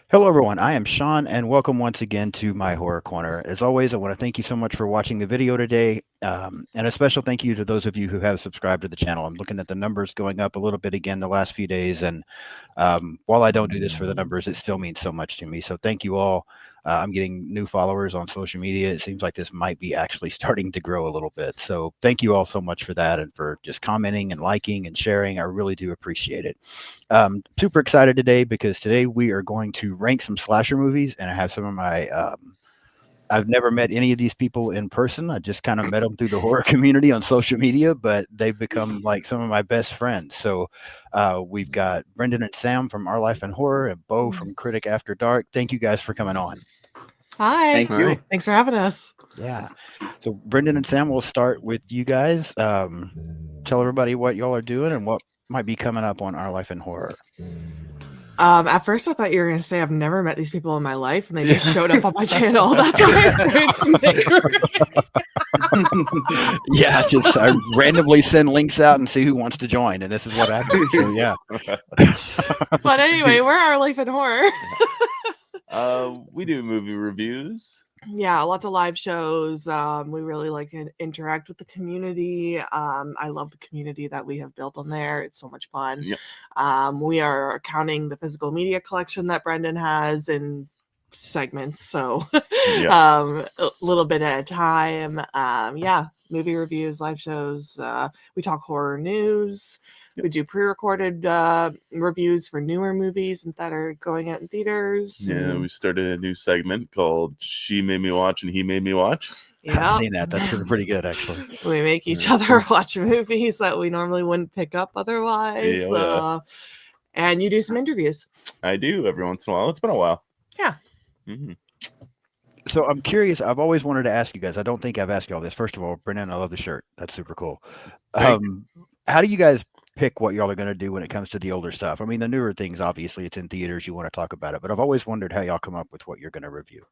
Hello, everyone. I am Sean, and welcome once again to my Horror Corner. As always, I want to thank you so much for watching the video today, and a special thank you to those of you who have subscribed to the channel. I'm looking at the numbers going up a little bit again the last few days, and while I don't do this for the numbers, it still means so much to me. So thank you all. I'm getting new followers on social media. It seems like this might be actually starting to grow a little bit. So thank you all so much for that and for just commenting and liking and sharing. I really do appreciate it. Super excited today because today we are going to rank some slasher movies, and I have some of my. I've never met any of these people in person. I just kind of met them through the horror community on social media, but they've become like some of my best friends. So we've got Brendan and Sam from Our Life in Horror and Beau from Critic After Dark. Thank you guys for coming on. Hi. Thank you. Thanks for having us. Yeah. So Brendan and Sam, we'll start with you guys. Tell everybody what y'all are doing and what might be coming up on Our Life in Horror. At first, I thought you were going to say I've never met these people in my life, and they just showed up on my channel. That's why I started Yeah, just I randomly send links out and see who wants to join, and this is what happens. So yeah. But anyway, we're Our Life in Horror. We do movie reviews. Yeah, lots of live shows. We really like to interact with the community. I love the community that we have built on there. It's so much fun. Yep. We are counting the physical media collection that Brendan has in segments, so a little bit at a time. Movie reviews, live shows. We talk horror news. We do pre-recorded reviews for newer movies that are going out in theaters. Yeah, we started a new segment called She Made Me Watch and He Made Me Watch. Yeah, I've seen that. That's pretty good, actually. We make each other watch movies that we normally wouldn't pick up otherwise. And you do some interviews. I do every once in a while. It's been a while. Yeah. Mm-hmm. So I'm curious. I've always wanted to ask you guys. I don't think I've asked you all this. First of all, Brendan, I love the shirt. That's super cool. How do you guys pick what y'all are going to do when it comes to the older stuff? I mean, the newer things, obviously, it's in theaters. You want to talk about it. But I've always wondered how y'all come up with what you're going to review.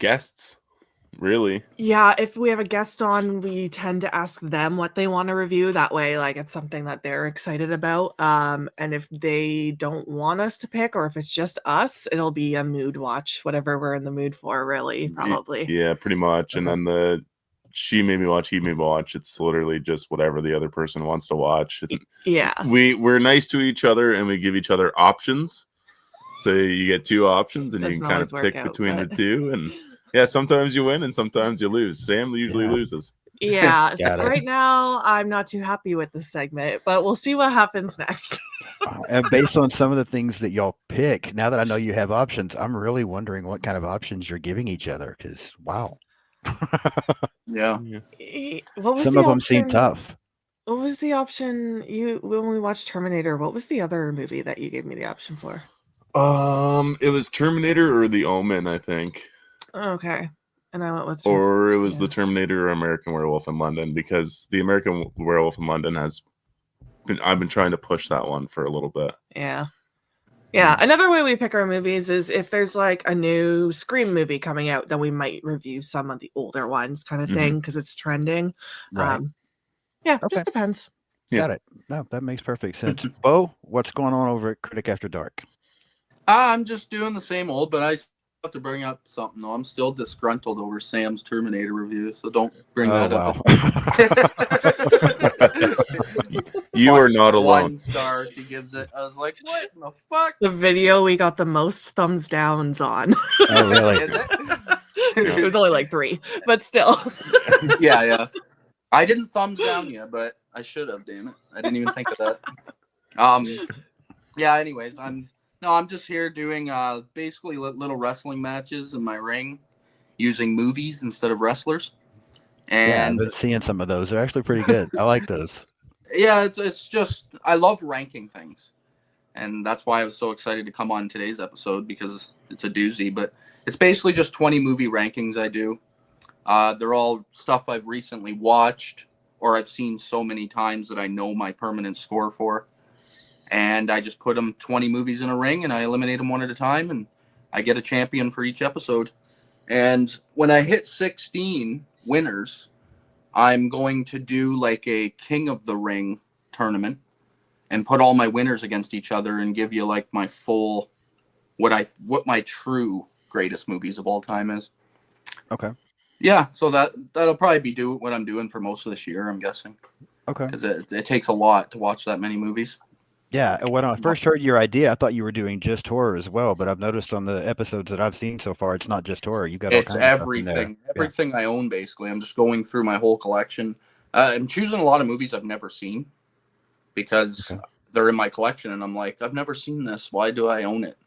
Guests, really. Yeah, if we have a guest on, we tend to ask them what they want to review. That way, like, it's something that they're excited about. And if they don't want us to pick, or if it's just us, it'll be a mood watch, whatever we're in the mood for, really, probably. Yeah, pretty much. And then the She Made Me Watch, He Made Me Watch. It's literally just whatever the other person wants to watch. Yeah. We're nice to each other and we give each other options. So you get two options and you can kind of pick between the two. And yeah, sometimes you win and sometimes you lose. Sam usually loses. Yeah. So right now, I'm not too happy with this segment, but we'll see what happens next. And based on some of the things that y'all pick, now that I know you have options, I'm really wondering what kind of options you're giving each other. Because wow. Yeah. What was some the of them option? seem tough. What was the option when we watched Terminator? What was the other movie that you gave me the option for? It was Terminator or The Omen, I think. Okay. And I went with or it was the Terminator or American Werewolf in London, because the American Werewolf in London I've been trying to push that one for a little bit. Yeah. Another way we pick our movies is if there's like a new Scream movie coming out, then we might review some of the older ones, kind of thing, because it's trending. Right. Just depends. Got it. No, that makes perfect sense. Beau, what's going on over at Critic After Dark? I'm just doing the same old, but I have to bring up something though. I'm still disgruntled over Sam's Terminator review, so don't bring that up. You are not alone. 1 star she gives it. I was like, what in the fuck? The video we got the most thumbs downs on. Oh, really? Is it? It was only like 3, but still. Yeah. I didn't thumbs down you, but I should have, damn it. I didn't even think of that. Anyways, I'm just here doing basically little wrestling matches in my ring using movies instead of wrestlers. And I've been seeing some of those. They're actually pretty good. I like those. Yeah, it's just I love ranking things. And that's why I was so excited to come on today's episode, because it's a doozy, but it's basically just 20 movie rankings I do. They're all stuff I've recently watched or I've seen so many times that I know my permanent score for. And I just put them 20 movies in a ring and I eliminate them one at a time, and I get a champion for each episode. And when I hit 16 winners, I'm going to do like a King of the Ring tournament and put all my winners against each other and give you like my full what my true greatest movies of all time is. Okay. Yeah, so that'll probably be what I'm doing for most of this year, I'm guessing. Okay. Because it takes a lot to watch that many movies. Yeah, when I first heard your idea, I thought you were doing just horror as well. But I've noticed on the episodes that I've seen so far, it's not just horror. You got all kinds of stuff in there. Everything I own, basically. I'm just going through my whole collection. I'm choosing a lot of movies I've never seen because they're in my collection, and I'm like, I've never seen this. Why do I own it?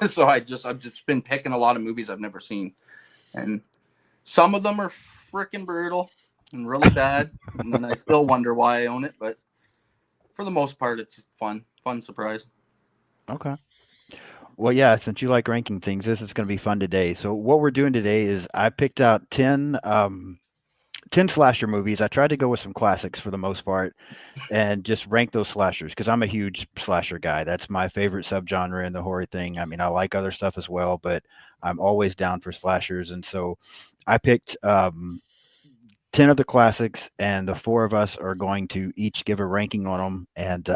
So I've just been picking a lot of movies I've never seen, and some of them are freaking brutal and really bad, and then I still wonder why I own it, but for the most part, it's just fun surprise. Okay. Well, yeah, since you like ranking things, this is going to be fun today. So what we're doing today is I picked out 10 slasher movies. I tried to go with some classics for the most part and just rank those slashers because I'm a huge slasher guy. That's my favorite subgenre in the horror thing. I mean, I like other stuff as well, but I'm always down for slashers. And so I picked 10 of the classics, and the four of us are going to each give a ranking on them. And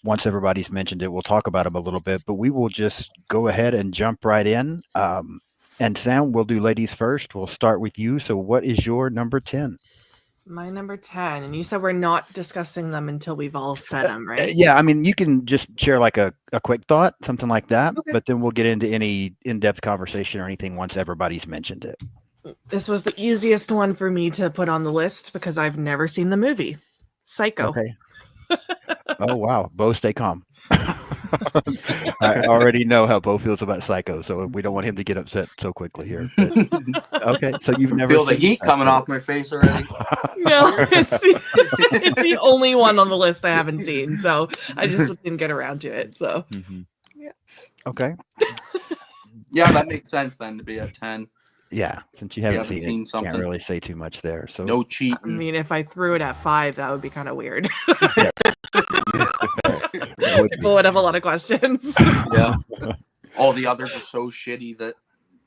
once everybody's mentioned it, we'll talk about them a little bit, but we will just go ahead and jump right in. And Sam, we'll do ladies first. We'll start with you. So what is your number 10? My number 10. And you said we're not discussing them until we've all said them, right? Yeah, I mean, you can just share like a quick thought, something like that, but then we'll get into any in-depth conversation or anything once everybody's mentioned it. This was the easiest one for me to put on the list because I've never seen the movie. Psycho. Okay. Oh, wow. Beau, stay calm. I already know how Beau feels about Psycho, so we don't want him to get upset so quickly here. But, okay, so you've never feel the heat coming off my face already. No, it's the only one on the list I haven't seen, so I just didn't get around to it. So, yeah. Okay. Yeah, that makes sense then to be at 10. Yeah, since you haven't seen it, something. Can't really say too much there. So no cheating. I mean, if I threw it at 5, that would be kind of weird. People would have a lot of questions. Yeah. All the others are so shitty that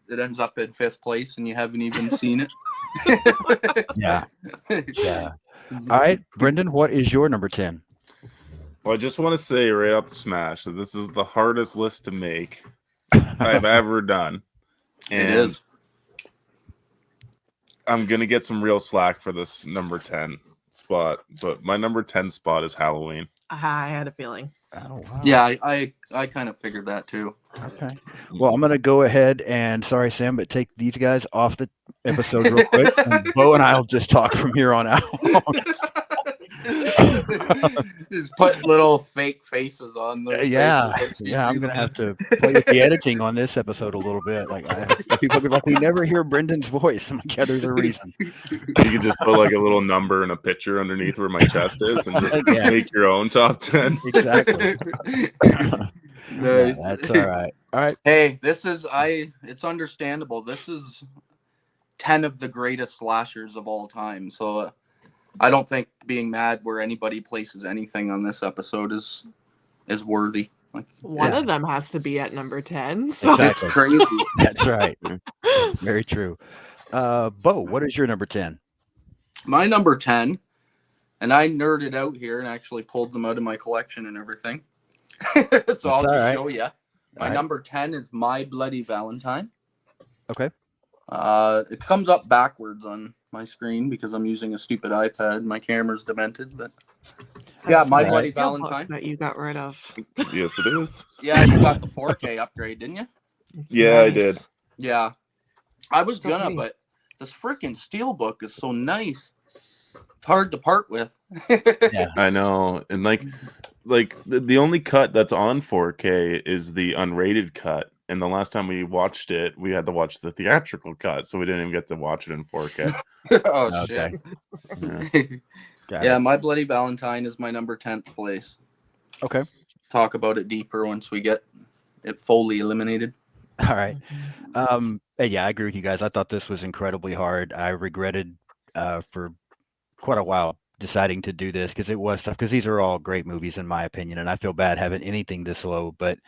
it ends up in 5th place and you haven't even seen it. Yeah. Yeah. All right, Brendan, what is your number 10? Well, I just want to say right off the smash that this is the hardest list to make I've ever done. And it is. I'm going to get some real slack for this number 10 spot, but my number 10 spot is Halloween. I had a feeling. Oh, wow. Yeah, I kind of figured that too. Okay. Well, I'm going to go ahead and, sorry, Sam, but take these guys off the episode real quick. And Beau and I will just talk from here on out. Just put little fake faces on them. Yeah, I'm gonna have to play with the editing on this episode a little bit. Like people be like, we never hear Brendan's voice. I'm like, yeah, there's a reason. You can just put like a little number and a picture underneath where my chest is, and just make your own top 10. Exactly. Nice. Yeah, that's all right. All right. Hey, it's understandable. This is 10 of the greatest slashers of all time. So I don't think being mad where anybody places anything on this episode is worthy. Like one of them has to be at number 10. So Exactly. It's crazy. That's right. Very true. Beau, what is your number 10? My number 10, and I nerded out here and actually pulled them out of my collection and everything. So I'll just show you. My number 10 is My Bloody Valentine. Okay. It comes up backwards on my screen because I'm using a stupid iPad. My camera's demented, but that's My Bloody Valentine that you got rid of. Yes, it is. Yeah, you got the 4K upgrade, didn't you? Yeah, nice. I did. Yeah, I was so gonna, but this freaking steelbook is so nice. It's hard to part with. Yeah, I know, and like the only cut that's on 4K is the unrated cut. And the last time we watched it, we had to watch the theatrical cut, so we didn't even get to watch it in 4K. Oh, shit. Yeah, My Bloody Valentine is my number 10th place. Okay. Talk about it deeper once we get it fully eliminated. All right. Yeah, I agree with you guys. I thought this was incredibly hard. I regretted for quite a while deciding to do this because it was tough, because these are all great movies in my opinion, and I feel bad having anything this low, but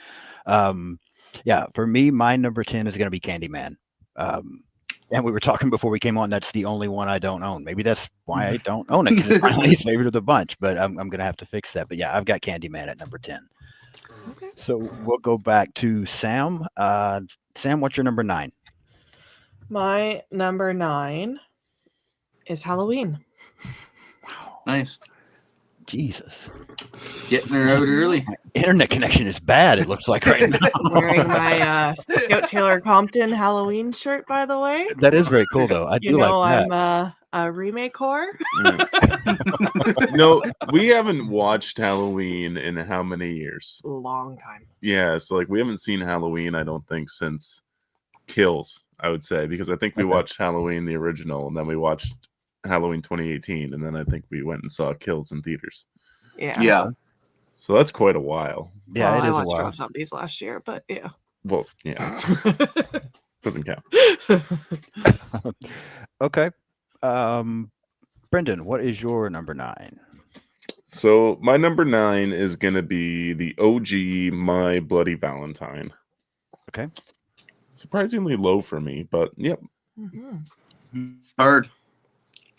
yeah, for me, my number 10 is going to be Candyman. And we were talking before we came on, that's the only one I don't own. Maybe that's why I don't own it, because it's my least favorite of the bunch, but I'm going to have to fix that. But yeah, I've got Candyman at number 10. Okay. So we'll go back to Sam. Sam, what's your number 9? My number 9 is Halloween. Wow. Nice. Jesus. Getting her out early. My internet connection is bad, it looks like right now. Wearing my Scout Taylor Compton Halloween shirt, by the way. That is very cool, though. I do like that. I'm a remake whore. No, we haven't watched Halloween in how many years? Long time. Yeah, so like we haven't seen Halloween, I don't think, since Kills, I would say, because I think we watched Halloween the original, and then we watched Halloween 2018, and then I think we went and saw Kills in theaters. Yeah. So that's quite a while. Yeah, well, it is I a watched while. Rob Zombies last year, but yeah. Well, yeah. Doesn't count. Okay. Brendan, what is your number 9? So my number 9 is gonna be the OG My Bloody Valentine. Okay. Surprisingly low for me, but yep. Mm-hmm. Hard.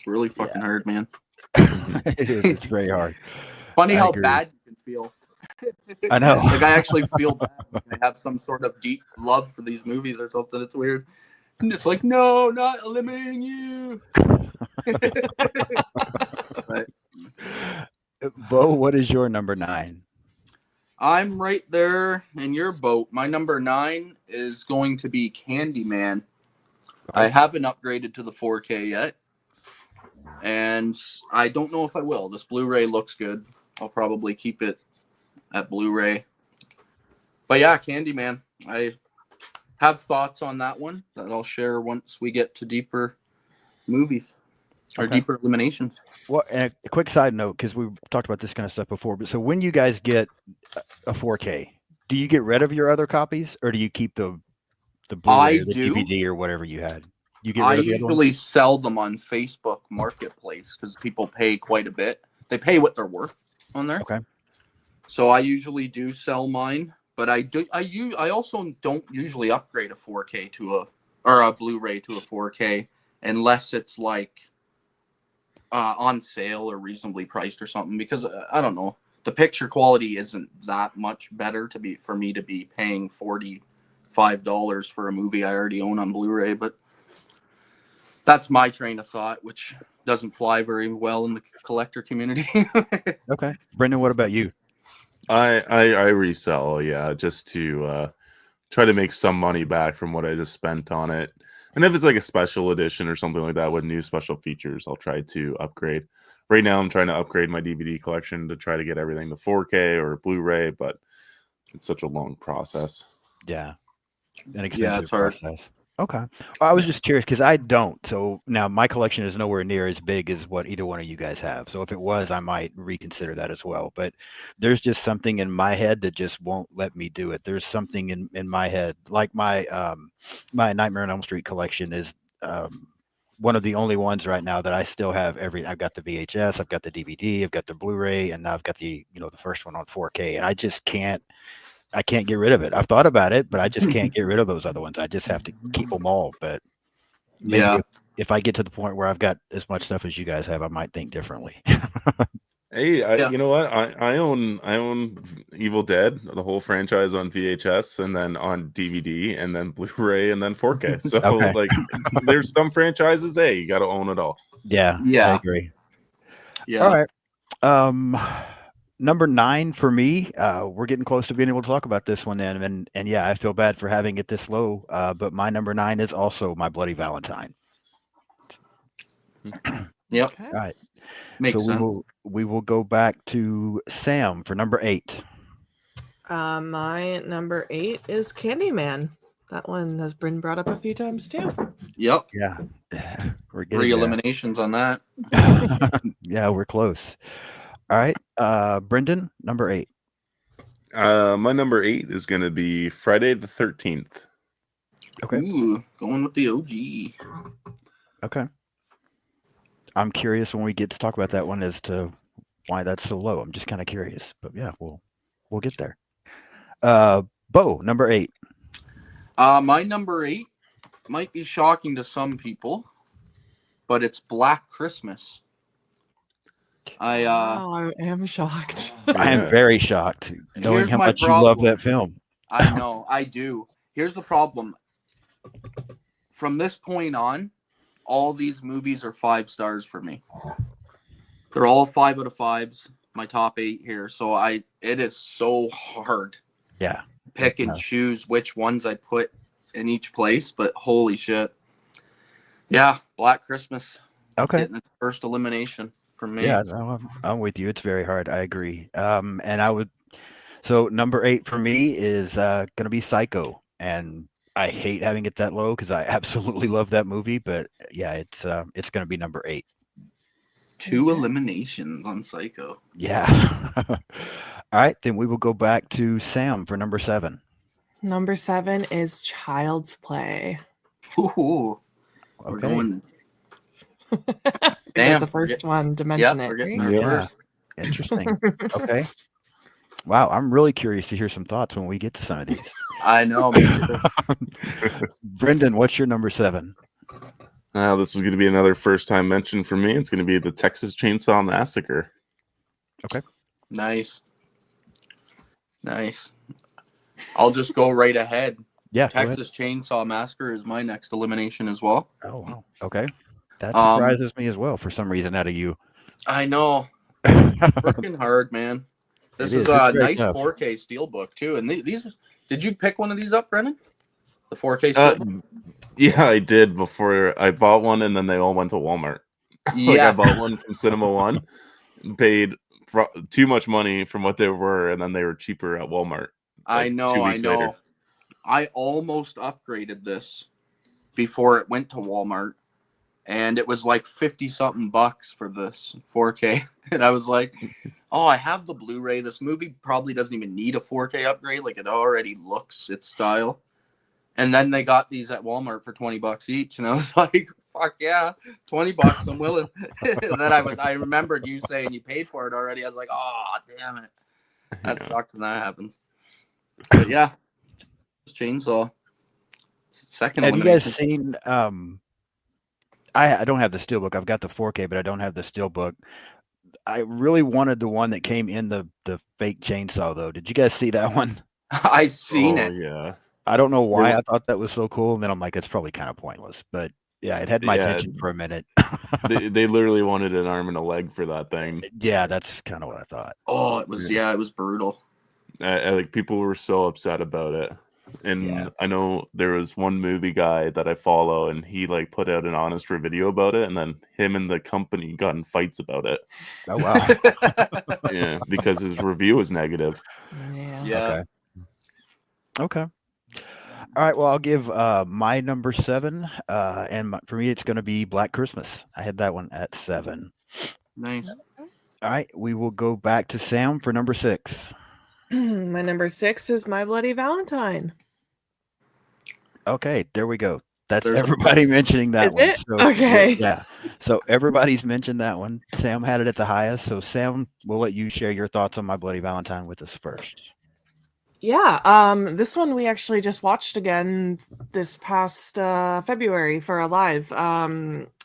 Really fucking hard, man. It is. It's very hard. Funny how agree. bad you can feel. I know. Like I actually feel bad. I have some sort of deep love for these movies or something. It's weird. And it's like, no, not eliminating you. But Beau, what is your number 9? I'm right there in your boat. My number 9 is going to be Candyman. I haven't upgraded to the 4K yet. And I don't know if I will. This Blu-ray looks good. I'll probably keep it at Blu-ray. But yeah, Candyman. I have thoughts on that one that I'll share once we get to deeper movies or deeper eliminations. Well, and a quick side note, because we've talked about this kind of stuff before, but so when you guys get a 4K, do you get rid of your other copies, or do you keep the Blu-ray or the DVD or whatever you had? You get rid of the other usually ones? sell them on Facebook Marketplace because people pay quite a bit. They pay what they're worth on there. Okay. So I usually do sell mine, but I also don't usually upgrade a 4K to a Blu-ray to a 4K unless it's like on sale or reasonably priced or something, because I don't know, the picture quality isn't that much better for me to be paying $45 for a movie I already own on Blu-ray. But that's my train of thought, which doesn't fly very well in the collector community. Okay. Brendan, what about you? I resell, yeah, just to try to make some money back from what I just spent on it. And if it's like a special edition or something like that with new special features, I'll try to upgrade. Right now, I'm trying to upgrade my DVD collection to try to get everything to 4K or Blu-ray, but it's such a long process. Yeah. An expensive it's hard. process. Okay. Well, I was just curious because I don't. So now my collection is nowhere near as big as what either one of you guys have. So if it was, I might reconsider that as well. But there's just something in my head that just won't let me do it. There's something in my head, like my my Nightmare on Elm Street collection is one of the only ones right now that I still have I've got the VHS, I've got the DVD, I've got the Blu-ray, and now I've got the first one on 4K, and I just can't get rid of it. I've thought about it, but I just can't get rid of those other ones. I just have to keep them all. But maybe if I get to the point where I've got as much stuff as you guys have, I might think differently. Hey, you know what? I own Evil Dead, the whole franchise on VHS, and then on DVD, and then Blu-ray, and then 4K. So like, there's some franchises. Hey, you got to own it all. Yeah, I agree. Yeah. All right. Number 9 for me. We're getting close to being able to talk about this one then, and yeah, I feel bad for having it this low. But my number 9 is also My Bloody Valentine. Yep. Okay. All right. Makes sense. We will go back to Sam for number 8. My number 8 is Candyman. That one has been brought up a few times too. Yep. Yeah. We're getting 3 eliminations on that. Yeah, we're close. All right. Brendan, number 8. My number 8 is going to be Friday the 13th. Okay. Ooh, going with the OG. Okay. I'm curious when we get to talk about that one as to why that's so low. I'm just kind of curious, but yeah, we'll get there. Beau, number 8. My number 8 might be shocking to some people, but it's Black Christmas. Wow, I am shocked. I am Yeah. very shocked knowing Here's how my much you love problem. that film. I know, I do. Here's the problem. From this point on, all these movies are 5 stars for me. They're all 5 out of 5s. My top 8 here. So it is so hard Yeah. pick and choose which ones I put in each place, but holy shit. Yeah, Black Christmas. It's Okay. getting its first elimination for me. Yeah, no, I'm with you. It's very hard. I agree. And I would. So number 8 for me is gonna be Psycho, and I hate having it that low because I absolutely love that movie. But yeah, it's gonna be number 8. 2 Okay. eliminations on Psycho. Yeah. All right, then we will go back to Sam for number 7. Number 7 is Child's Play. Ooh, we're Okay. going. That's Damn, the first one to Yep, mention we're it. getting right? there Yeah. first. Interesting. Okay. Wow, I'm really curious to hear some thoughts when we get to some of these. I know, me too. Brendan, what's your number 7? This is going to be another first-time mention for me. It's going to be the Texas Chainsaw Massacre. Nice. I'll just go right ahead. Yeah. go ahead. Texas Chainsaw Massacre is my next elimination as well. Oh, wow. Okay. That surprises me as well for some reason out of you. I know. Freaking hard, man. This is It's a very nice tough. 4K steelbook too. And these, did you pick one of these up, Brennan? The 4K steelbook? Yeah, I did before I bought one, and then they all went to Walmart. Like I Yes. bought one from Cinema One, paid too much money from what they were, and then they were cheaper at Walmart. I like, know, 2 I weeks know. later. I almost upgraded this before it went to Walmart, and it was like 50 something bucks for this 4K. And I was like, oh, I have the Blu-ray. This movie probably doesn't even need a 4K upgrade. Like, it already looks its style. And then they got these at Walmart for 20 bucks each, and I was like, fuck yeah, 20 bucks, I'm willing. And then I remembered you saying you paid for it already. I was like, oh, damn it. That sucks when that happens. But yeah, Chainsaw. Second Have you guys elimination. seen I don't have the steelbook. I've got the 4K, but I don't have the steelbook. I really wanted the one that came in the fake chainsaw though. Did you guys see that one? I seen Oh it. yeah. I don't know why Yeah. I thought that was so cool, and then I'm like, it's probably kind of pointless. But yeah, it had my Yeah. attention for a minute. They literally wanted an arm and a leg for that thing. Yeah, that's kind of what I thought. Oh, it was brutal. Like people were so upset about it. And Yeah. I know there was one movie guy that I follow, and he like put out an honest video about it, and then him and the company got in fights about it. Oh wow. Yeah, because his review was negative. Yeah. Yeah. Okay. All right. Well, I'll give my number 7, and for me, it's going to be Black Christmas. I had that one at 7. Nice. All right. We will go back to Sam for number 6. My number 6 is My Bloody Valentine. Okay, there we go. That's There's- everybody mentioning that Is one. it? So, Okay. Yeah. So everybody's mentioned that one. Sam had it at the highest. So Sam, we'll let you share your thoughts on My Bloody Valentine with us first. Yeah, this one we actually just watched again this past February for a live.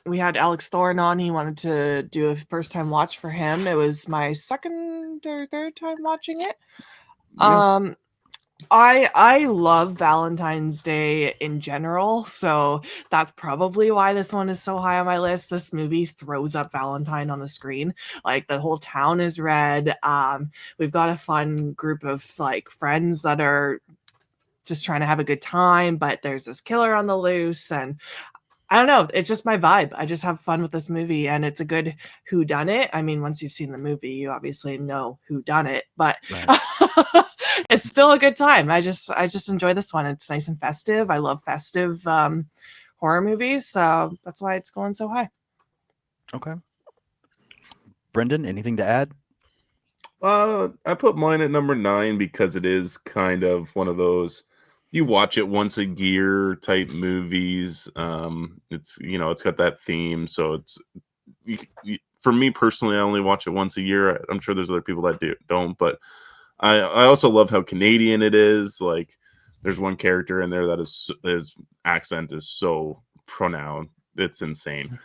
We had Alex Thorne on. He wanted to do a first time watch for him. It was my second or third time watching it. Yeah. I love Valentine's Day in general, so that's probably why this one is so high on my list. This movie throws up Valentine on the screen. Like the whole town is red. We've got a fun group of like friends that are just trying to have a good time, but there's this killer on the loose, and I don't know. It's just my vibe. I just have fun with this movie, and it's a good whodunit. I mean, once you've seen the movie, you obviously know who done it, but Right. it's still a good time. I just enjoy this one. It's nice and festive. I love festive horror movies, so that's why it's going so high. Okay. Brendan, anything to add? I put mine at number 9 because it is kind of one of those you watch it once a year type movies. It's it's got that theme, so it's for me personally, I only watch it once a year. I'm sure there's other people that don't, but I also love how Canadian it is. Like, there's one character in there that his accent is so pronounced, it's insane.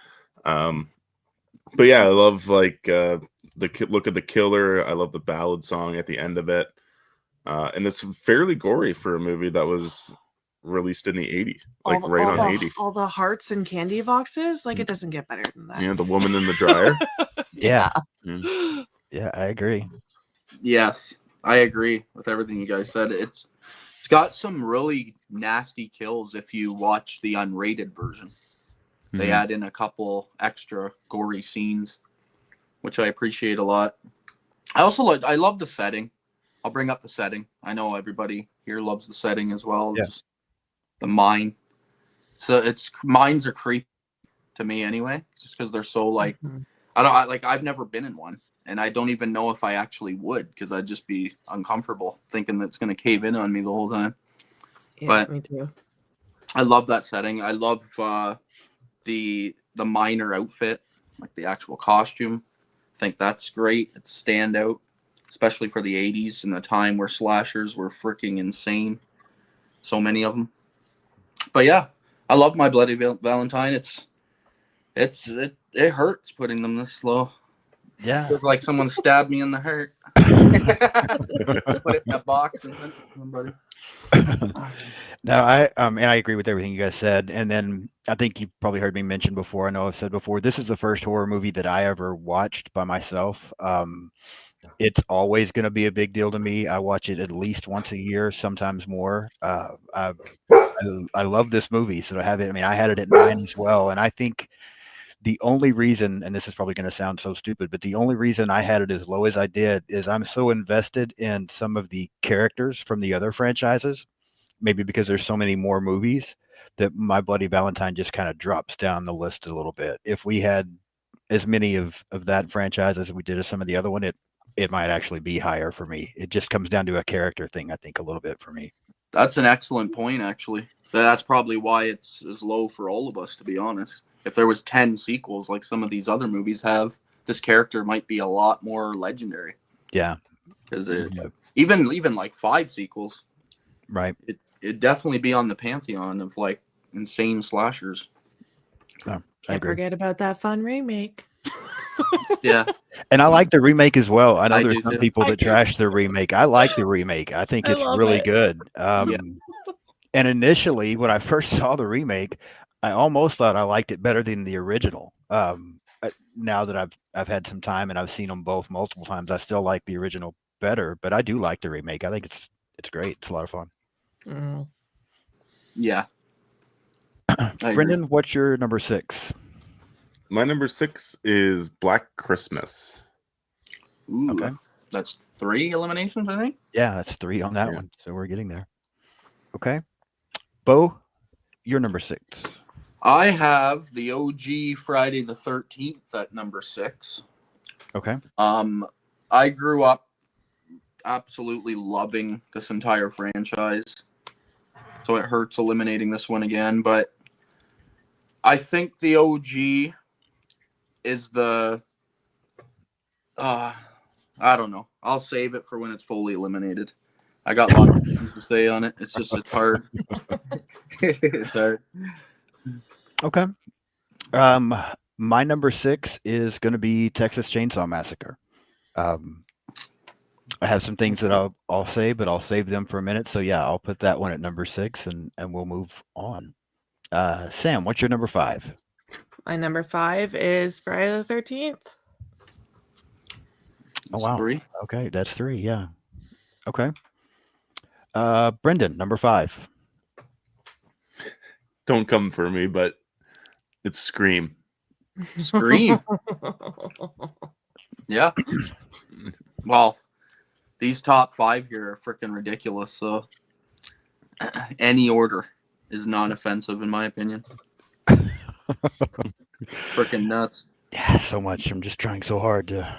But yeah, I love like look at the killer. I love the ballad song at the end of it, and it's fairly gory for a movie that was released in the 80s, like right on 80. All the hearts and candy boxes, like it doesn't get better than that. Yeah, the woman in the dryer. Yeah. Mm. Yeah, I agree. Yes, I agree with everything you guys said. It's got some really nasty kills if you watch the unrated version. They Mhm. add in a couple extra gory scenes, which I appreciate a lot. I love the setting. I'll bring up the setting. I know everybody here loves the setting as well. Yeah. Just the mine. So mines are creepy to me anyway, just because they're so like I've never been in one, and I don't even know if I actually would, because I'd just be uncomfortable thinking that it's gonna cave in on me the whole time. Yeah, But me too. I love that setting. I love the miner outfit, like the actual costume. I think that's great. It's standout, especially for the 80s and the time where slashers were freaking insane. So many of them. But yeah, I love My Bloody Valentine. It hurts putting them this low. Yeah. Feels like someone stabbed me in the heart. Put it in a box and sent it to somebody. No, I agree with everything you guys said. And then I think you've probably heard me mention before. I know I've said before, this is the first horror movie that I ever watched by myself. It's always going to be a big deal to me. I watch it at least once a year, sometimes more. I love this movie, so to have it. I mean, I had it at 9 as well, and I think the only reason, and this is probably going to sound so stupid, but the only reason I had it as low as I did is I'm so invested in some of the characters from the other franchises. Maybe because there's so many more movies that My Bloody Valentine just kind of drops down the list a little bit. If we had as many of that franchise as we did of some of the other one, it might actually be higher for me. It just comes down to a character thing, I think, a little bit for me. That's an excellent point, actually. That's probably why it's as low for all of us, to be honest. If there was 10 sequels like some of these other movies have, this character might be a lot more legendary. Yeah. Because even like 5 sequels, right, it'd definitely be on the pantheon of like insane slashers. Oh, Can't forget about that fun remake. Yeah. And I like the remake as well. I know I there's do some too. people that trash the remake. I like the remake. I think I it's love really it. good. Yeah. And initially, when I first saw the remake, I almost thought I liked it better than the original. Now that I've had some time and I've seen them both multiple times, I still like the original better. But I do like the remake. I think it's great. It's a lot of fun. Mm. Yeah. Brendan, what's your number 6? My number 6 is Black Christmas. Ooh, Okay. That's 3 eliminations, I think. Yeah, that's 3 on that one. So we're getting there. Okay. Beau, your number 6. I have the OG Friday the 13th at number 6. Okay. I grew up absolutely loving this entire franchise, so it hurts eliminating this one again, but I think the OG is the I don't know. I'll save it for when it's fully eliminated. I got lots of things to say on it. It's hard. It's hard. Okay. My number 6 is going to be Texas Chainsaw Massacre. I have some things that I'll say, but I'll save them for a minute. So yeah, I'll put that one at number 6, and we'll move on. Sam, what's your number 5? My number 5 is Friday the 13th. Oh wow. 3. Okay, that's 3. Yeah. Okay. Brendan, number 5. Don't come for me, but it's Scream. Scream. Yeah. Well, these top 5 here are freaking ridiculous. So any order is non-offensive in my opinion. Freaking nuts. Yeah, so much. I'm just trying so hard to.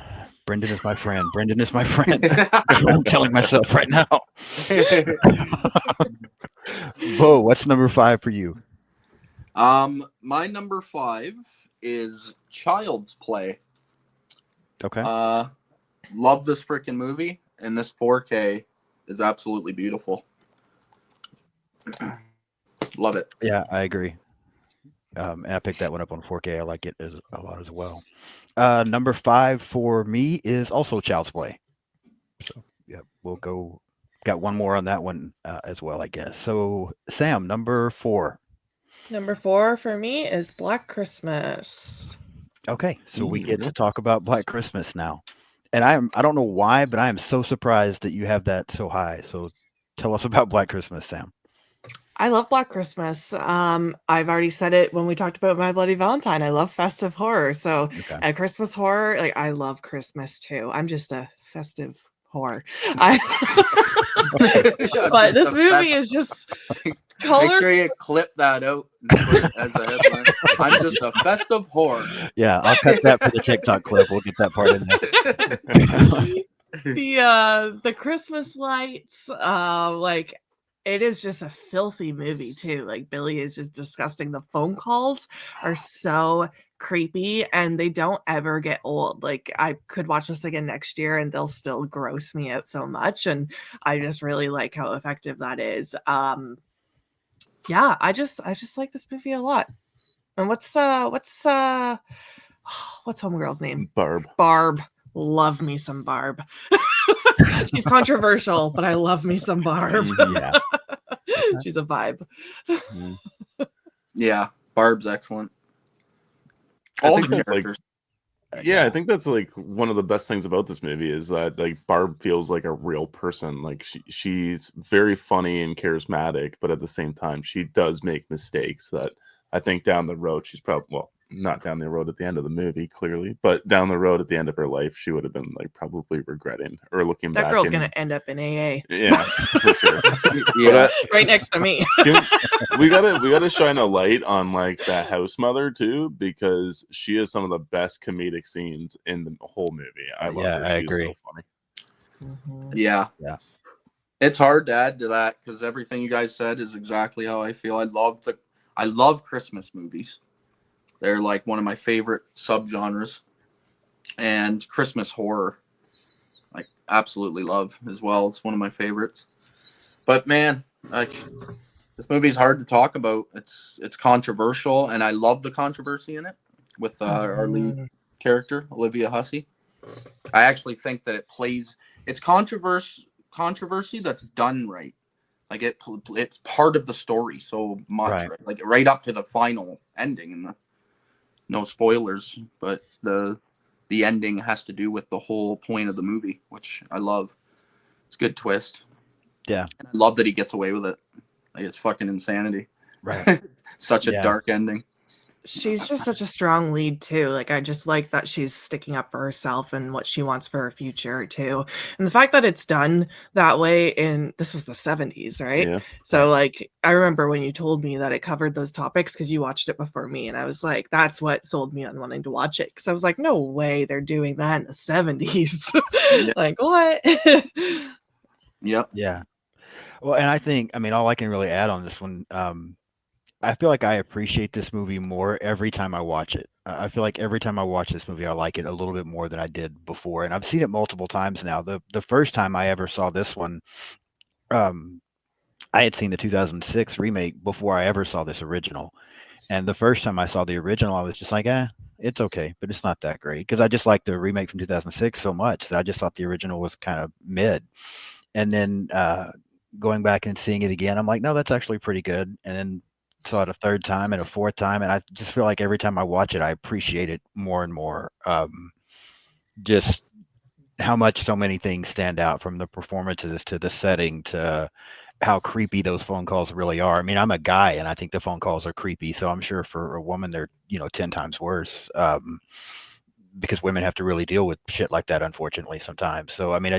Brendan is my friend. Brendan is my friend. That's what I'm telling myself right now. Beau, what's number 5 for you? My number 5 is Child's Play. Okay. Love this freaking movie, and this 4K is absolutely beautiful. Love it. Yeah, I agree. And I picked that one up on 4K. I like it a lot as well. Number 5 for me is also Child's Play. So yeah, we'll go. Got one more on that one as well, I guess. So Sam, number 4. Number 4 for me is Black Christmas. Okay, so we get yeah. to talk about Black Christmas now. And I don't know why, but I am so surprised that you have that so high. So tell us about Black Christmas, Sam. I love Black Christmas. I've already said it when we talked about My Bloody Valentine. I love festive horror. So Okay. at Christmas horror, like I love Christmas too. I'm just a festive whore. But this movie is just color. Make sure you clip that out and put it as a headline. I'm just a festive whore. Yeah, I'll cut that for the TikTok clip. We'll get that part in there. The Christmas lights, like it is just a filthy movie too. Like Billy is just disgusting. The phone calls are so creepy and they don't ever get old. Like I could watch this again next year and they'll still gross me out so much. And I just really like how effective that is. Yeah, I just like this movie a lot. And what's homegirl's name? Barb. Love me some Barb. She's controversial, but I love me some Barb. Yeah. She's a vibe. Yeah, Barb's excellent. I All think the that's characters. Yeah, I think that's like one of the best things about this movie is that like Barb feels like a real person. Like she's very funny and charismatic, but at the same time, she does make mistakes that I think down the road she's probably not down the road at the end of the movie, clearly, but down the road at the end of her life, she would have been like probably regretting or looking back. That girl's gonna end up in AA. Yeah, for sure. Yeah, right next to me. we gotta shine a light on like that house mother too, because she has some of the best comedic scenes in the whole movie. I love her. I She's agree. so funny. Yeah. It's hard to add to that because everything you guys said is exactly how I feel. I love Christmas movies. They're like one of my favorite subgenres, and Christmas horror, like absolutely love as well. It's one of my favorites. But man, like this movie's hard to talk about. It's controversial, and I love the controversy in it with our lead character Olivia Hussey. I actually think that it's controversy that's done right. Like it's part of the story so much, right? Like right up to the final ending, and no spoilers, but the ending has to do with the whole point of the movie, which I love. It's a good twist. Yeah, and I love that he gets away with it. Like it's fucking insanity. Right. Such a dark ending. She's just such a strong lead too. Like I just like that she's sticking up for herself and what she wants for her future too. And the fact that it's done that way this was the 70s, right? Yeah. So like I remember when you told me that it covered those topics because you watched it before me, and I was like, that's what sold me on wanting to watch it. Because I was like, no way they're doing that in the 70s. Like what? Yep. Yeah. Well, and I mean, all I can really add on this one, I feel like I appreciate this movie more every time I watch it. I feel like every time I watch this movie, I like it a little bit more than I did before. And I've seen it multiple times now. The first time I ever saw this one, I had seen the 2006 remake before I ever saw this original. And the first time I saw the original, I was just like, it's okay, but it's not that great. Because I just liked the remake from 2006 so much that I just thought the original was kind of mid. And then going back and seeing it again, I'm like, no, that's actually pretty good. And then saw it a third time and a fourth time, and I just feel like every time I watch it, I appreciate it more and more. Just how much so many things stand out, from the performances to the setting to how creepy those phone calls really are. I mean, I'm a guy and I think the phone calls are creepy, so I'm sure for a woman they're 10 times worse, because women have to really deal with shit like that, unfortunately, sometimes. So I mean,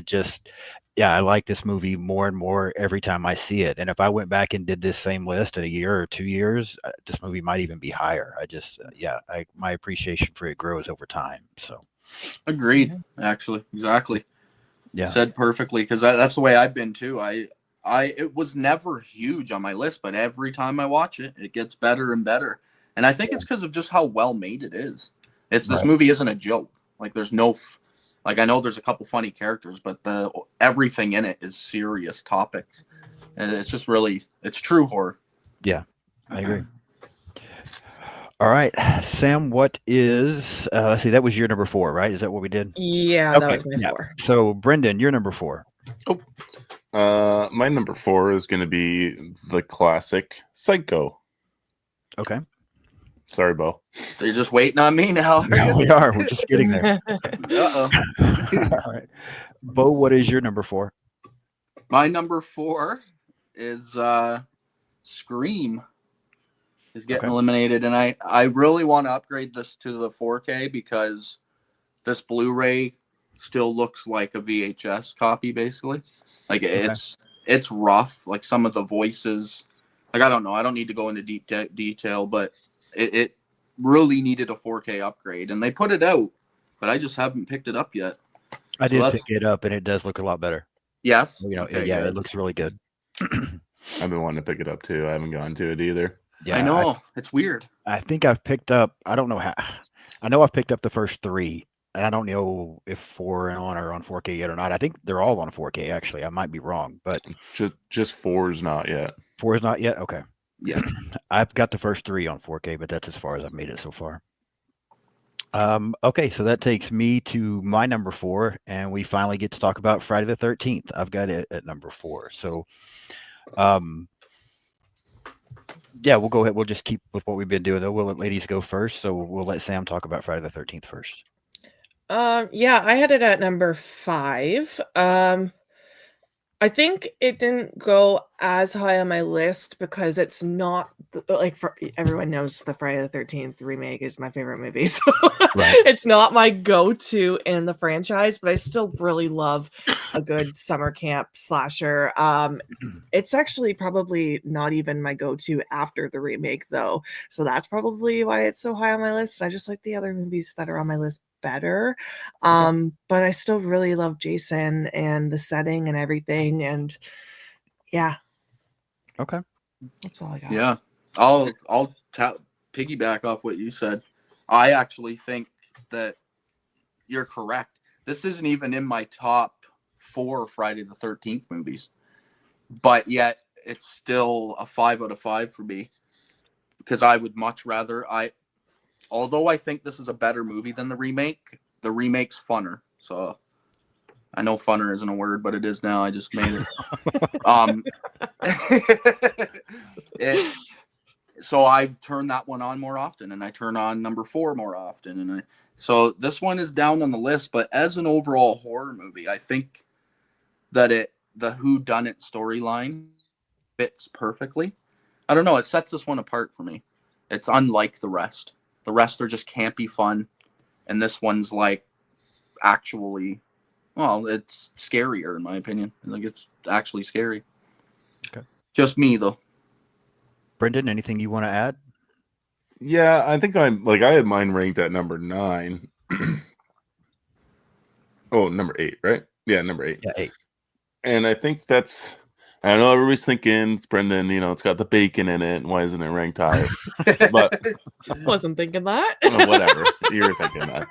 I like this movie more and more every time I see it. And if I went back and did this same list in a year or 2 years, this movie might even be higher. My appreciation for it grows over time. So agreed. Actually, exactly. Yeah, said perfectly, because that's the way I've been too. It was never huge on my list, but every time I watch it, it gets better and better. And I think it's because of just how well made it is. This movie isn't a joke. Like there's no. Like, I know there's a couple funny characters, but everything in it is serious topics. And it's just it's true horror. Yeah, I agree. All right, Sam, what is, let's see, that was your number 4, right? Is that what we did? Yeah, that was my 4. So, Brendan, you're number 4. My number 4 is going to be the classic Psycho. Okay. Sorry, Beau. They're just waiting on me now. Yeah, we are. We're just getting there. Uh-oh. All right. Beau, what is your number 4? My number 4 is Scream is getting eliminated, and I really want to upgrade this to the 4K because this Blu-ray still looks like a VHS copy, basically. Like it's rough. Like some of the voices, like I don't know. I don't need to go into deep detail, but it really needed a 4K upgrade, and they put it out, but I just haven't picked it up yet. I did pick it up, and it does look a lot better. Yes. Okay, yeah, it looks really good. I've been wanting to pick it up too. I haven't gone to it either. Yeah, I know. It's weird. I think I've picked up, I don't know how, I know I've picked up the first 3, and I don't know if 4 and on are on 4K yet or not. I think they're all on 4K, actually. I might be wrong, but just 4 is not yet. 4 is not yet? Okay. Yeah. I've got the first 3 on 4K, but that's as far as I've made it so far. Okay, so that takes me to my number 4, and we finally get to talk about Friday the 13th. I've got it at number 4. So, yeah, we'll go ahead. We'll just keep with what we've been doing, though. We'll let ladies go first, so we'll let Sam talk about Friday the 13th first. Yeah, I had it at number 5. I think it didn't go as high on my list because it's not like, for everyone knows the Friday the 13th remake is my favorite movie. So it's not my go-to in the franchise, but I still really love a good summer camp slasher. It's actually probably not even my go-to after the remake though. So that's probably why it's so high on my list. I just like the other movies that are on my list better. But I still really love Jason and the setting and everything. And yeah. Okay. That's all I got. Yeah. I'll piggyback off what you said. I actually think that you're correct. This isn't even in my top 4 Friday the 13th movies, but yet it's still a 5 out of 5 for me because I would much rather although I think this is a better movie than the remake's funner. So I know funner isn't a word, but it is now. I just made it. So I turn that one on more often, and I turn on number 4 more often, so this one is down on the list. But as an overall horror movie, I think that the whodunit storyline fits perfectly. I don't know. It sets this one apart for me. It's unlike the rest. The rest are just campy fun, and this one's like actually, well, it's scarier in my opinion. Like it's actually scary. Okay. Just me though. Brendan, anything you want to add? Yeah, I think I had mine ranked at number 9. Oh, number 8, right? Yeah, number 8. Yeah, 8. And I think that's, I know everybody's thinking, Brendan, it's got the bacon in it. Why isn't it ranked higher? But wasn't thinking that. Whatever. You were thinking that.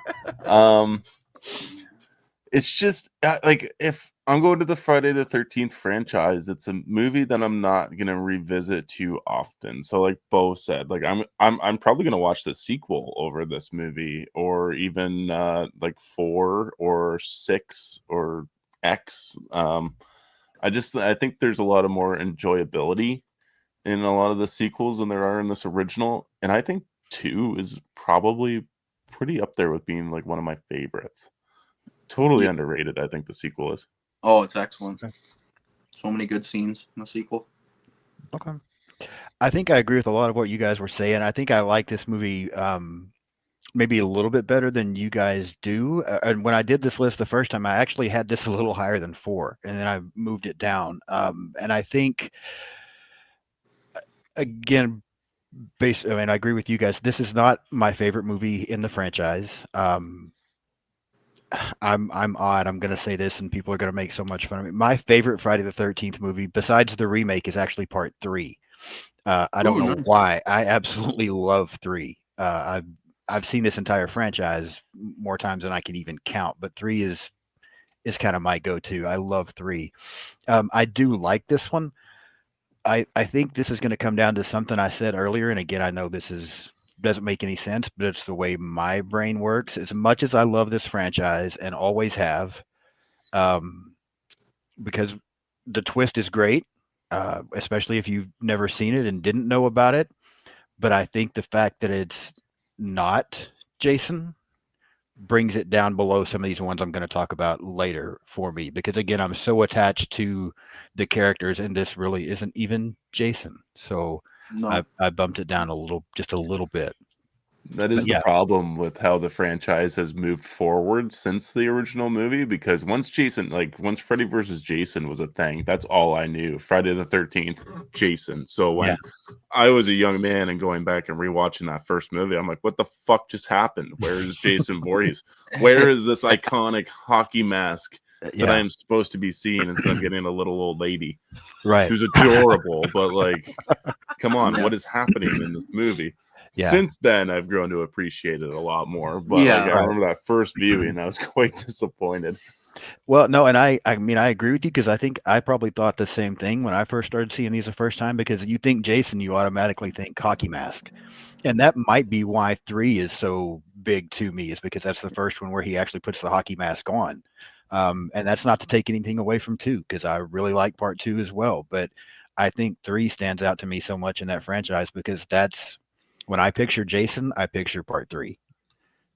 It's just like if I'm going to the Friday the 13th franchise, it's a movie that I'm not gonna revisit too often. So, like Beau said, like I'm probably gonna watch the sequel over this movie, or even like 4 or 6 or X. I think there's a lot of more enjoyability in a lot of the sequels than there are in this original, and I think 2 is probably pretty up there with being like one of my favorites. Totally underrated, I think the sequel is. Oh, it's excellent. Okay. So many good scenes in the sequel. Okay. I think I agree with a lot of what you guys were saying. I think I like this movie maybe a little bit better than you guys do. And when I did this list the first time, I actually had this a little higher than 4, and then I moved it down. And I think, again, I agree with you guys. This is not my favorite movie in the franchise. I'm odd. I'm going to say this, and people are going to make so much fun of me. My favorite Friday the 13th movie, besides the remake, is actually Part 3. I don't know why. I absolutely love 3. I've seen this entire franchise more times than I can even count, but 3 is kind of my go-to. I love 3. I do like this one. I think this is going to come down to something I said earlier, and again, I know this is doesn't make any sense, but it's the way my brain works. As much as I love this franchise and always have, because the twist is great, especially if you've never seen it and didn't know about it. But I think the fact that it's not Jason brings it down below some of these ones I'm going to talk about later for me, because again, I'm so attached to the characters, and this really isn't even Jason. So No. I bumped it down just a little bit. That is But the yeah. problem with how the franchise has moved forward since the original movie, because once Freddy versus Jason was a thing, that's all I knew. Friday the 13th, Jason. So when I was a young man and going back and rewatching that first movie, I'm like, what the fuck just happened? Where is Jason Voorhees? Where is this iconic hockey mask that I am supposed to be seeing instead of getting a little old lady? Right. Who's adorable, but like, come on, Yeah. what is happening in this movie? Yeah. Since then, I've grown to appreciate it a lot more. But Yeah. like, I remember that first viewing, I was quite disappointed. Well, no, and I mean, I agree with you, because I think I probably thought the same thing when I first started seeing these the first time, because you think Jason, you automatically think hockey mask. And that might be why 3 is so big to me, is because that's the first one where he actually puts the hockey mask on. And that's not to take anything away from 2, because I really like part 2 as well. But I think 3 stands out to me so much in that franchise, because that's when I picture Jason, I picture part 3.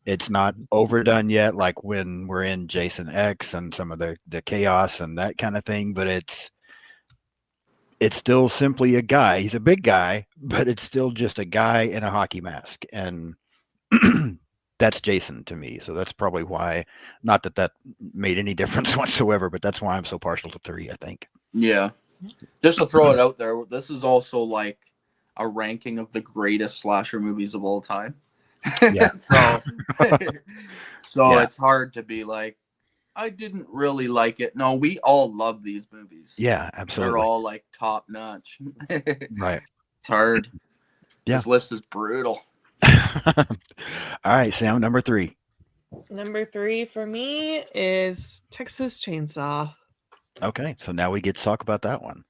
It's not overdone yet, like when we're in Jason X and some of the chaos and that kind of thing, but it's still simply a guy. He's a big guy, but it's still just a guy in a hockey mask. And that's Jason to me. So that's probably why, not that that made any difference whatsoever, but that's why I'm so partial to 3, I think. Yeah. Just to throw it out there, this is also like a ranking of the greatest slasher movies of all time. Yeah. So it's hard to be like, I didn't really like it. No, we all love these movies. Yeah, absolutely. They're all like top notch. Right. It's hard. Yeah. This list is brutal. All right, Sam, number 3. Number 3 for me is Texas Chainsaw. Okay, so now we get to talk about that one.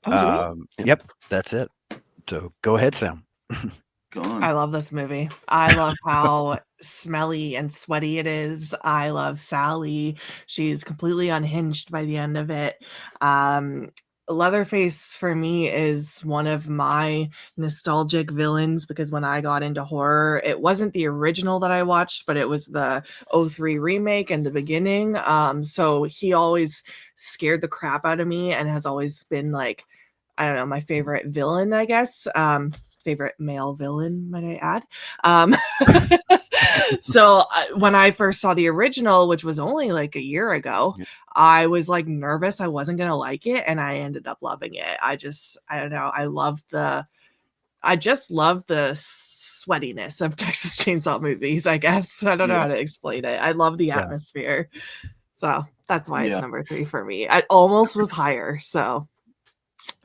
Oh, Yep, that's it. So go ahead, Sam. Go on. I love this movie. I love how smelly and sweaty it is. I love Sally. She's completely unhinged by the end of it. Leatherface for me is one of my nostalgic villains, because when I got into horror, it wasn't the original that I watched, but it was the 03 remake and the beginning. So he always scared the crap out of me and has always been like, I don't know, my favorite villain, I guess. Favorite male villain, might I add. So when I first saw the original, which was only like a year ago, I was like nervous I wasn't gonna like it, and I ended up loving it. I don't know, I just love the sweatiness of Texas Chainsaw movies, I guess. I don't know how to explain it. I love the atmosphere. So that's why it's number 3 for me. I almost was higher, so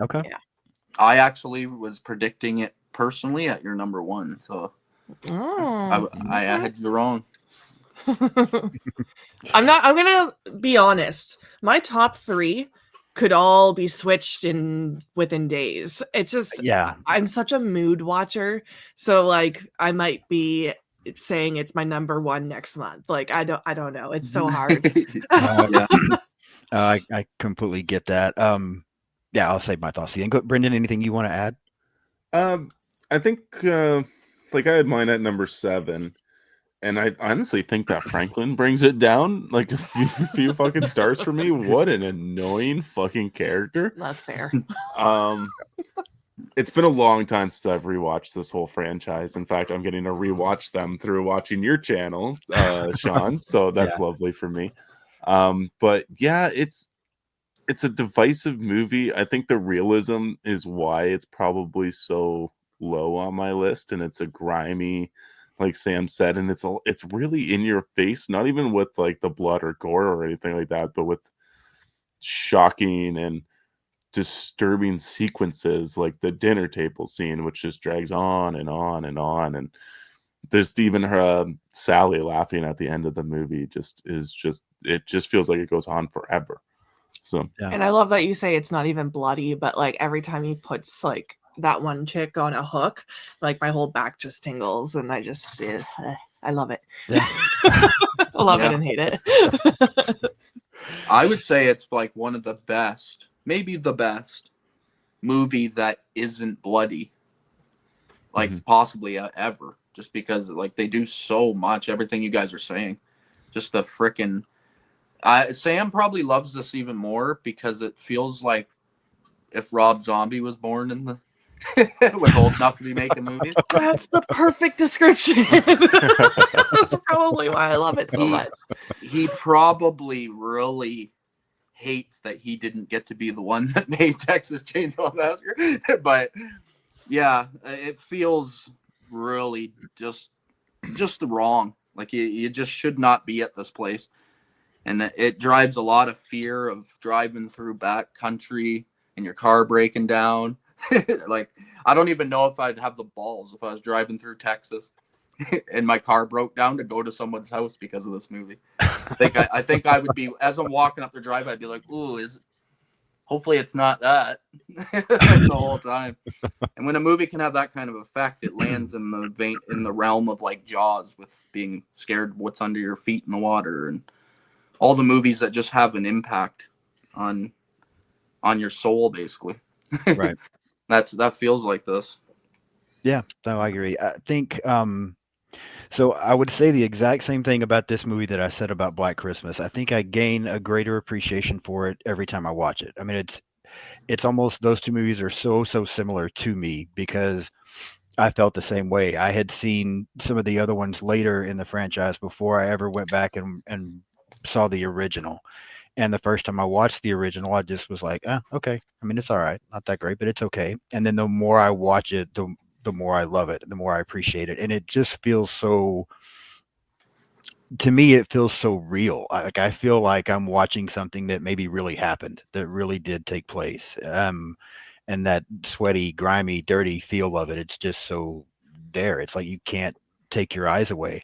Okay. Yeah. I actually was predicting it personally at your number 1, so I had you wrong. I'm gonna be honest. My top 3 could all be switched within days. It's just I'm such a mood watcher, so like I might be saying it's my number 1 next month. Like I don't know. It's so hard. I completely get that. Yeah, I'll save my thoughts. Brendan, anything you want to add? I think like I had mine at number 7, and I honestly think that Franklin brings it down like a few fucking stars for me. What an annoying fucking character. That's fair. It's been a long time since I've rewatched this whole franchise. In fact, I'm getting to rewatch them through watching your channel, Sean. So that's lovely for me. But yeah, it's a divisive movie. I think the realism is why it's probably so low on my list, and it's a grimy, like Sam said, and it's really in your face, not even with like the blood or gore or anything like that, but with shocking and disturbing sequences like the dinner table scene, which just drags on and on and on. And there's even her Sally laughing at the end of the movie it just feels like it goes on forever. So and I love that you say it's not even bloody, but like every time he puts like that one chick on a hook, like my whole back just tingles, and I just I love it. Yeah. I love Yeah. it and hate it. I would say it's like one of the best, maybe the best movie that isn't bloody, like possibly ever. Just because like they do so much, everything you guys are saying, just the freaking. Sam probably loves this even more because it feels like if Rob Zombie was born in the was old enough to be making movies. That's the perfect description. That's probably why I love it so much. He probably really hates that he didn't get to be the one that made Texas Chainsaw Massacre. But yeah, it feels really just wrong. Like you just should not be at this place. And it drives a lot of fear of driving through back country and your car breaking down. Like, I don't even know if I'd have the balls if I was driving through Texas and my car broke down to go to someone's house because of this movie. I think I would be, as I'm walking up the drive, I'd be like, ooh, hopefully it's not that the whole time. And when a movie can have that kind of effect, it lands in the realm of like Jaws, with being scared what's under your feet in the water, and all the movies that just have an impact on your soul, basically. Right. That feels like this. Yeah, no, I agree. I think so I would say the exact same thing about this movie that I said about Black Christmas. I think I gain a greater appreciation for it every time I watch it. I mean, it's almost, those two movies are so similar to me because I felt the same way. I had seen some of the other ones later in the franchise before I ever went back and saw the original. And the first time I watched the original, I just was like, okay. I mean, it's all right. Not that great, but it's okay. And then the more I watch it, the more I love it, the more I appreciate it. And it just feels so, to me, it feels so real. I feel like I'm watching something that maybe really happened, that really did take place. And that sweaty, grimy, dirty feel of it, it's just so there. It's like you can't take your eyes away.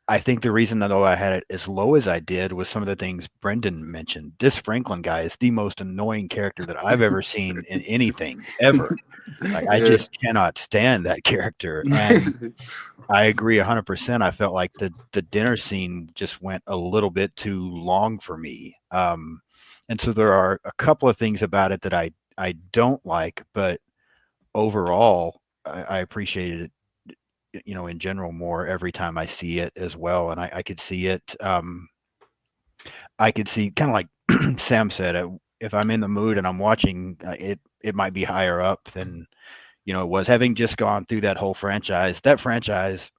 I think the reason that I had it as low as I did was some of the things Brendan mentioned. This Franklin guy is the most annoying character that I've ever seen in anything ever. Like, I just cannot stand that character. And I agree 100%. I felt like the dinner scene just went a little bit too long for me. And so there are a couple of things about it that I don't like, but overall, I appreciated it, in general more every time I see it as well. And I could see it. I could see, kind of like Sam said, if I'm in the mood and I'm watching it might be higher up than, it was. Having just gone through that whole franchise, that franchise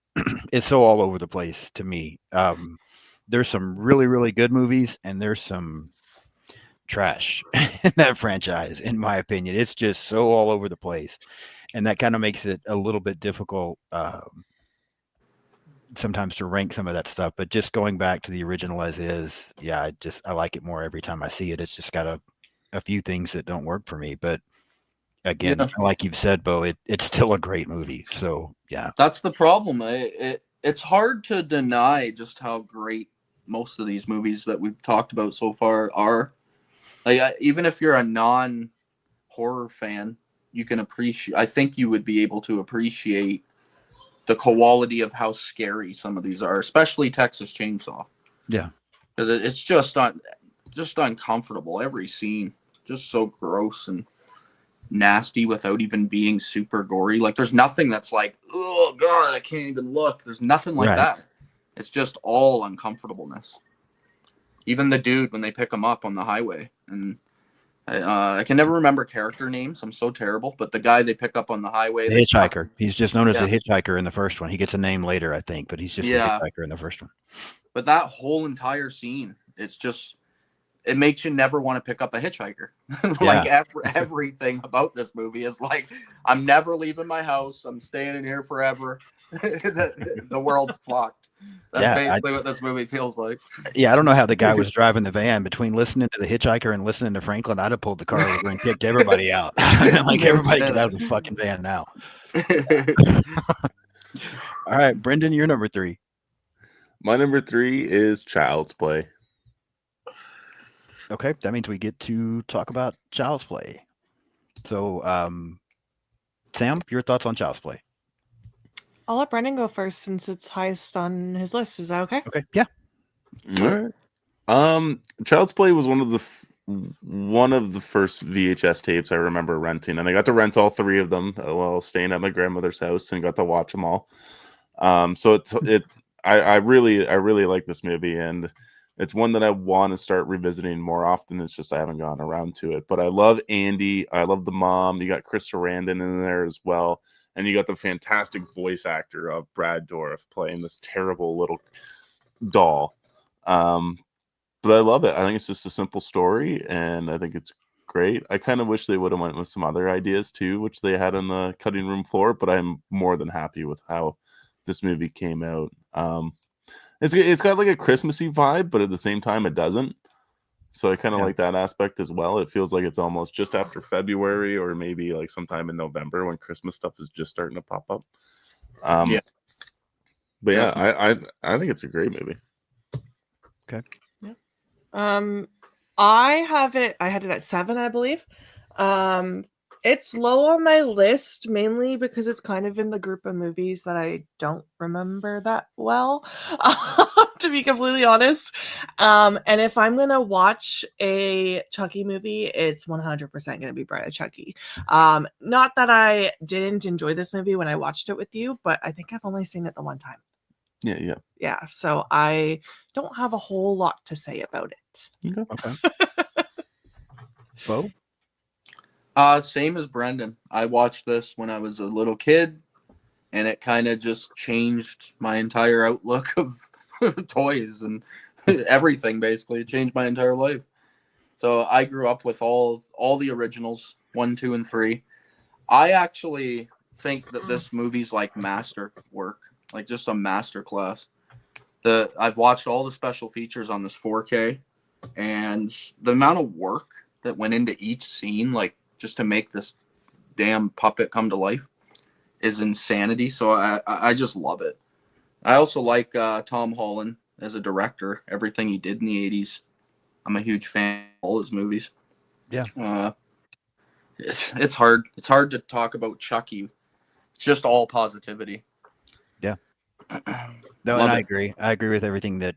is so all over the place to me. There's some really, really good movies and there's some trash in that franchise, in my opinion. It's just so all over the place. And that kind of makes it a little bit difficult sometimes to rank some of that stuff. But just going back to the original as is, yeah, I like it more every time I see it. It's just got a few things that don't work for me. But again, Yeah. like you've said, Bo, it's still a great movie. So yeah. That's the problem. It's hard to deny just how great most of these movies that we've talked about so far are. Like, even if you're a non-horror fan, you can appreciate. I think you would be able to appreciate the quality of how scary some of these are, especially Texas Chainsaw. Yeah, because it's just uncomfortable. Every scene, just so gross and nasty without even being super gory. Like, there's nothing that's like, oh god, I can't even look. There's nothing like that. It's just all uncomfortableness. Even the dude when they pick him up on the highway, and I can never remember character names. I'm so terrible. But the guy they pick up on the highway, the hitchhiker. He's just known as the hitchhiker in the first one. He gets a name later, I think, but he's just the hitchhiker in the first one. But that whole entire scene, it makes you never want to pick up a hitchhiker. Like, everything about this movie is like, I'm never leaving my house. I'm staying in here forever. The world's fucked. That's basically what this movie feels like. Yeah, I don't know how the guy was driving the van. Between listening to the hitchhiker and listening to Franklin, I'd have pulled the car over and kicked everybody out. Like, everybody get out of the fucking van now. All right, Brendan, you're number 3. My number 3 is Child's Play. Okay, that means we get to talk about Child's Play. So, Sam, your thoughts on Child's Play? I'll let Brendan go first since it's highest on his list. Is that okay? Okay, yeah. All right. Child's Play was one of the first VHS tapes I remember renting, and I got to rent all 3 of them while staying at my grandmother's house, and got to watch them all. So I really like this movie, and it's one that I want to start revisiting more often. It's just I haven't gotten around to it. But I love Andy. I love the mom. You got Chris Sarandon in there as well, and you got the fantastic voice actor of Brad Dourif playing this terrible little doll. But I love it. I think it's just a simple story, and I think it's great. I kind of wish they would have went with some other ideas too, which they had on the cutting room floor. But I'm more than happy with how this movie came out. It's got like a Christmassy vibe, but at the same time, it doesn't. So I kind of like that aspect as well. It feels like it's almost just after February, or maybe like sometime in November when Christmas stuff is just starting to pop up. Yeah. But yeah, I think it's a great movie. Okay. I had it at 7, I believe. It's low on my list mainly because it's kind of in the group of movies that I don't remember that well, to be completely honest. And if I'm gonna watch a Chucky movie, it's 100% gonna be Bride of Chucky. Not that I didn't enjoy this movie when I watched it with you, but I think I've only seen it the one time. Yeah. So I don't have a whole lot to say about it. Okay. Beau? Same as Brendan. I watched this when I was a little kid, and it kind of just changed my entire outlook of toys and everything. Basically, it changed my entire life. So I grew up with all the originals, 1, 2, and 3. I actually think that this movie's like master work, like just a master class. I've watched all the special features on this 4K, and the amount of work that went into each scene, like just to make this damn puppet come to life, is insanity. So I just love it. I also like Tom Holland as a director. Everything he did in the 80s, I'm a huge fan of all his movies. Yeah. It's hard. It's hard to talk about Chucky. It's just all positivity. Yeah. No, Love and I it. agree. I agree with everything that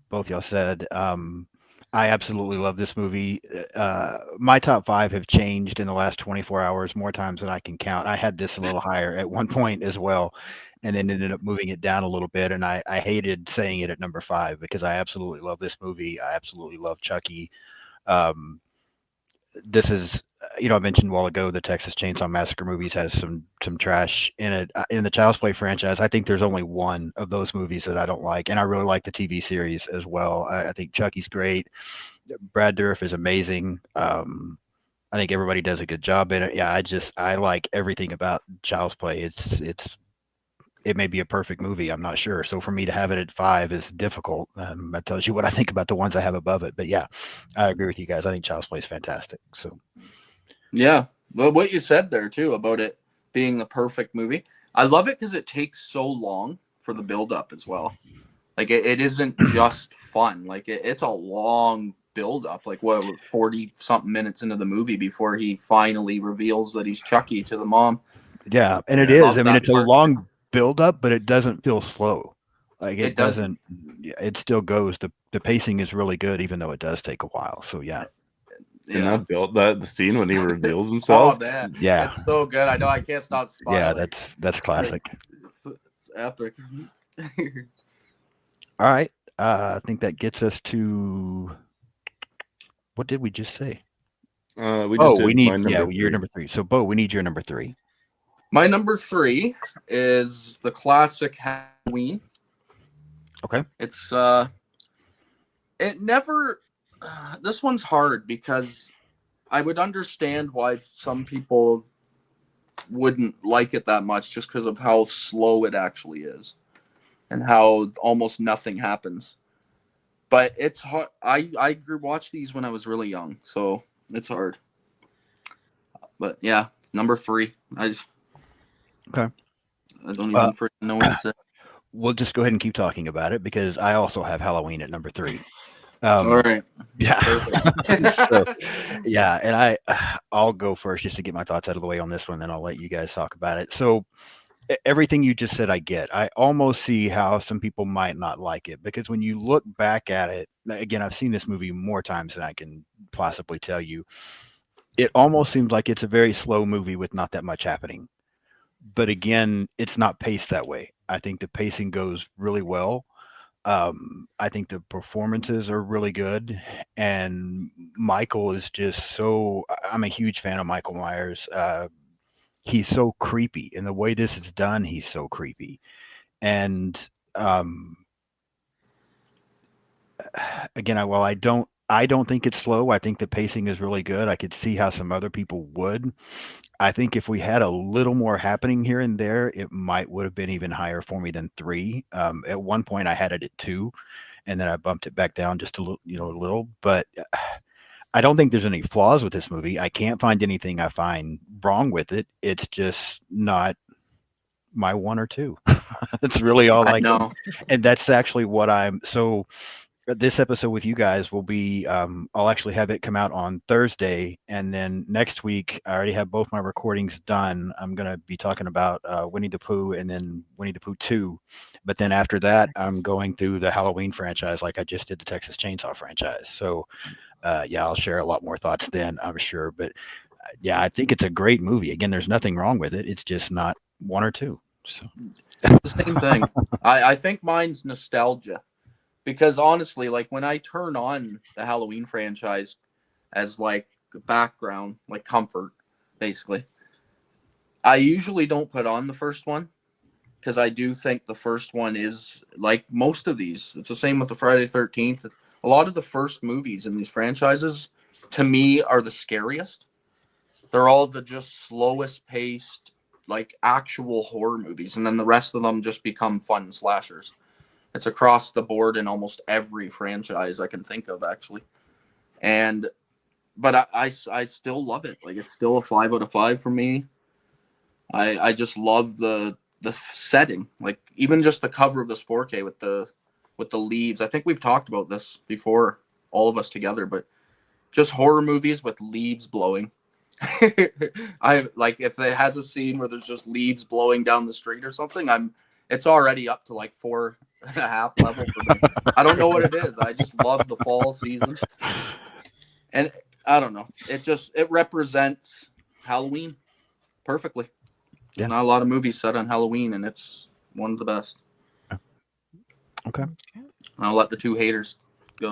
both y'all said. I absolutely love this movie. My top 5 have changed in the last 24 hours more times than I can count. I had this a little higher at one point as well, and then ended up moving it down a little bit. And I hated saying it at number 5 because I absolutely love this movie. I absolutely love Chucky. This is, I mentioned a while ago the Texas Chainsaw Massacre movies has some trash in it. In the Child's Play franchise, I think there's only one of those movies that I don't like, and I really like the TV series as well. I think Chucky's great. Brad Dourif is amazing. I think everybody does a good job in it. Yeah, I like everything about Child's Play. It may be a perfect movie. I'm not sure. So for me to have it at 5 is difficult. That tells you what I think about the ones I have above it. But yeah, I agree with you guys. I think Child's Play is fantastic. So Yeah. Well, what you said there too about it being the perfect movie, I love it because it takes so long for the build up as well. Like it isn't just fun. Like it's a long build up. Like 40 something minutes into the movie before he finally reveals that he's Chucky to the mom. yeah, and it I is. love I mean, that it's a part. long build up, but it doesn't feel slow. Like It doesn't. It still goes. The pacing is really good, even though it does take a while. So yeah. And Yeah. the scene when he reveals Oh himself. man. Yeah. It's so good. I know I can't stop smiling. Yeah, that's classic. It's epic. All right. I think that gets us to, what did we just say? We Oh, just we did need, my number yeah, 3. your number 3. So Beau, we need your number 3. My number 3 is the classic Halloween. Okay. It's it never this one's hard because I would understand why some people wouldn't like it that much just because of how slow it actually is and how almost nothing happens. But it's hard. I watched these when I was really young, so it's hard. But yeah, number 3. Okay. I don't even freaking know what to say. We'll just go ahead and keep talking about it because I also have Halloween at number 3. All right. Yeah. Perfect. So, yeah, and I'll go first just to get my thoughts out of the way on this one, then I'll let you guys talk about it. So everything you just said, I get. I almost see how some people might not like it, because when you look back at it, again, I've seen this movie more times than I can possibly tell you. It almost seems like it's a very slow movie with not that much happening. But again, it's not paced that way. I think the pacing goes really well. I think the performances are really good, and Michael is just so. I'm a huge fan of Michael Myers. He's so creepy, and the way this is done, he's so creepy. And again, I don't think it's slow. I think the pacing is really good. I could see how some other people would. I think if we had a little more happening here and there, it might would have been even higher for me than 3. At one point, I had it at 2, and then I bumped it back down just a little, a little. But I don't think there's any flaws with this movie. I can't find anything I find wrong with it. It's just not my 1 or 2. That's really all I know. And that's actually what I'm. So this episode with you guys will be, I'll actually have it come out on Thursday, and then next week I already have both my recordings done. I'm going to be talking about Winnie the Pooh and then Winnie the Pooh 2. But then after that, I'm going through the Halloween franchise like I just did the Texas Chainsaw franchise. So yeah, I'll share a lot more thoughts then, I'm sure. But yeah, I think it's a great movie. Again, there's nothing wrong with it. It's just not 1 or 2. So The same thing. I think mine's nostalgia. Because honestly, like when I turn on the Halloween franchise as like background, like comfort, basically, I usually don't put on the first one, because I do think the first one is like most of these. It's the same with the Friday the 13th. A lot of the first movies in these franchises, to me, are the scariest. They're all the just slowest paced, like actual horror movies. And then the rest of them just become fun slashers. It's across the board in almost every franchise I can think of, actually. But I still love it. Like, it's still a 5 out of 5 for me. I just love the setting. Like, even just the cover of this 4K with the leaves. I think we've talked about this before, all of us together, but just horror movies with leaves blowing. I like, if it has a scene where there's just leaves blowing down the street or something, it's already up to like 4.5 level for me. I don't know what it is. I just love the fall season. And I don't know. It represents Halloween perfectly. Yeah. Not a lot of movies set on Halloween, and it's one of the best. okay. I'll let the 2 haters go.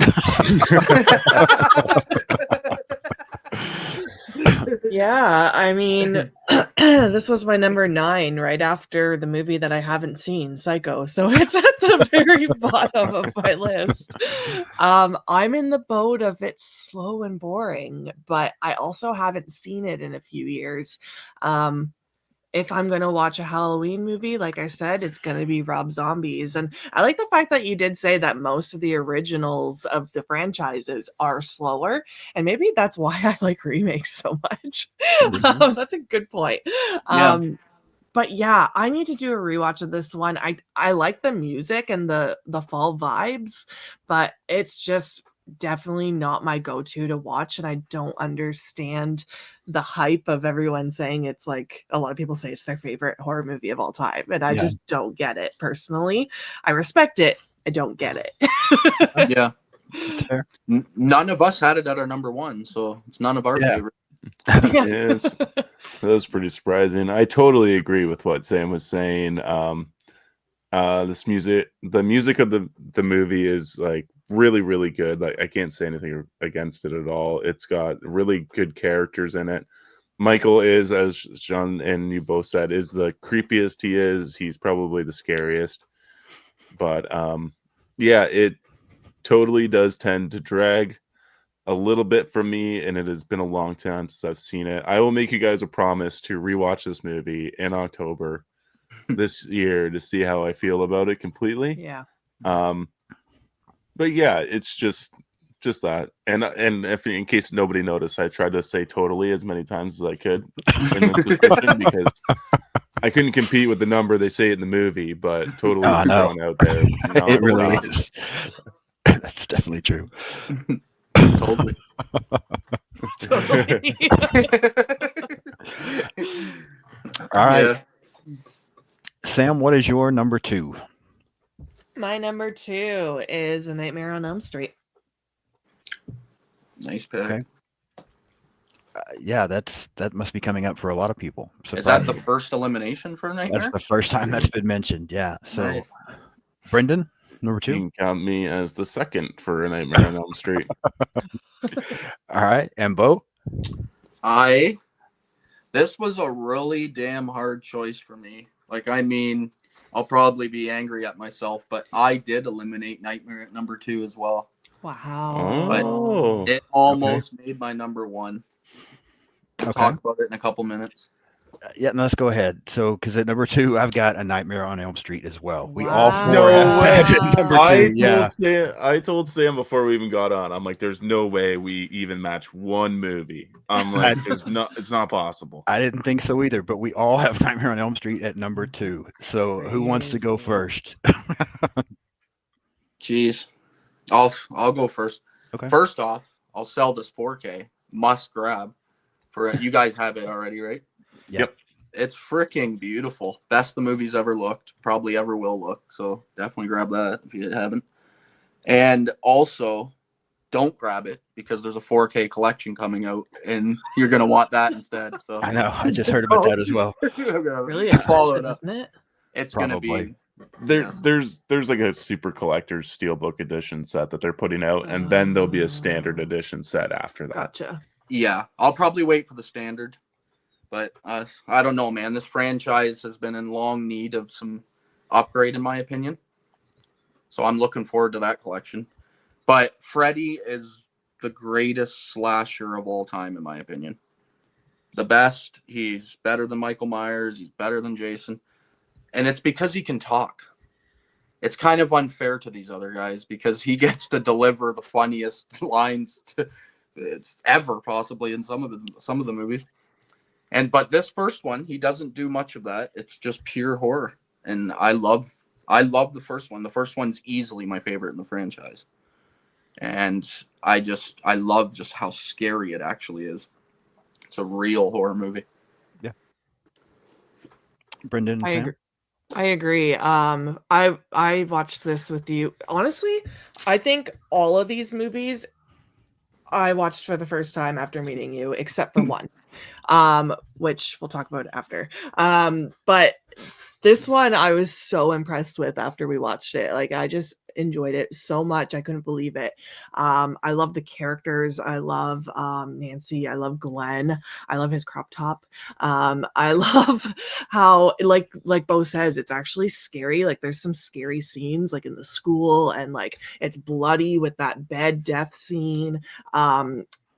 Yeah, I mean, this was my number 9 right after the movie that I haven't seen, Psycho. So it's at the very bottom of my list. I'm in the boat of it's slow and boring, but I also haven't seen it in a few years. If I'm going to watch a Halloween movie, like I said, it's going to be Rob Zombie's. And I like the fact that you did say that most of the originals of the franchises are slower. And maybe that's why I like remakes so much. Mhm. That's a good point. Yeah. But yeah, I need to do a rewatch of this one. I like the music and the fall vibes, but it's just definitely not my go-to to watch, and I don't understand the hype of everyone saying it's like, a lot of people say it's their favorite horror movie of all time, and I Yeah. just don't get it personally. I respect it, I don't get it. Yeah. It's fair. None of us had it at our number 1, so it's none of our Yeah. favorite. Yes, that was pretty surprising. I totally agree with what Sam was saying. The music of the movie is like really, really good. Like, I can't say anything against it at all. It's got really good characters in it. Michael is, as Sean and you both said, is the creepiest he is. He's probably the scariest. But yeah, it totally does tend to drag a little bit for me, and it has been a long time since I've seen it. I will make you guys a promise to rewatch this movie in October this year to see how I feel about it completely. Yeah. But yeah, it's just that. And if in case nobody noticed, I tried to say totally as many times as I could in this description because I couldn't compete with the number they say in the movie, but totally Oh, no. thrown out there. It really is. That's definitely definitely true. Totally. Totally. All right, Yeah. Sam, what is your number 2? My number 2 is A Nightmare on Elm Street. Nice pick. Okay. Yeah, that must be coming up for a lot of people. Is that the Surprising. first elimination for Nightmare? That's the first time that's been mentioned. Yeah. So, Nice. Brendan, number You 2. can count me as the second for A Nightmare on Elm Street. All right, and Beau. This was a really damn hard choice for me. Like, I mean, I'll probably be angry at myself, but I did eliminate Nightmare at number 2 as well. Wow. Oh. It almost made my number 1. We'll Okay. talk about it in a couple minutes. Yeah, no, let's go ahead. So, because at number 2, I've got A Nightmare on Elm Street as well. We all Wow. 4 No have way. it at number 2. Yeah. I told Sam before we even got on. I'm like, there's no way we even match one movie. I'm like, it's not possible. I didn't think so either, but we all have Nightmare on Elm Street at number 2. So, who wants to go Crazy. first? Jeez. I'll go first. Okay. First off, I'll sell this 4K. Must grab. You guys have it already, right? Yep. It's freaking beautiful. Best the movie's ever looked. Probably ever will look. So definitely grab that if you haven't. And also, don't grab it because there's a 4K collection coming out, and you're gonna want that instead. So I know. I just heard about that as well. Really Follow expensive, it up. isn't it? It's Probably. gonna be. There's like a super collector's steelbook edition set that they're putting out, and then there'll be a standard edition set after that. Gotcha. Yeah, I'll probably wait for the standard, but I don't know, man. This franchise has been in long need of some upgrade, in my opinion. So I'm looking forward to that collection. But Freddy is the greatest slasher of all time, in my opinion. The best. He's better than Michael Myers. He's better than Jason. And it's because he can talk. It's kind of unfair to these other guys because he gets to deliver the funniest lines ever, possibly in some of the movies. But this first one, he doesn't do much of that. It's just pure horror, and I love the first one. The first one's easily my favorite in the franchise, and I love just how scary it actually is. It's a real horror movie. Yeah. Brendan and Sam? I agree. I watched this with you. Honestly, I think all of these movies I watched for the first time after meeting you, except for one, which we'll talk about after. But this one I was so impressed with after we watched it. Like, I just enjoyed it so much. I couldn't believe it. I love the characters. I love Nancy. I love Glenn. I love his crop top. I love how, like Beau says, it's actually scary. Like, there's some scary scenes, like in the school, and like it's bloody with that bed death scene.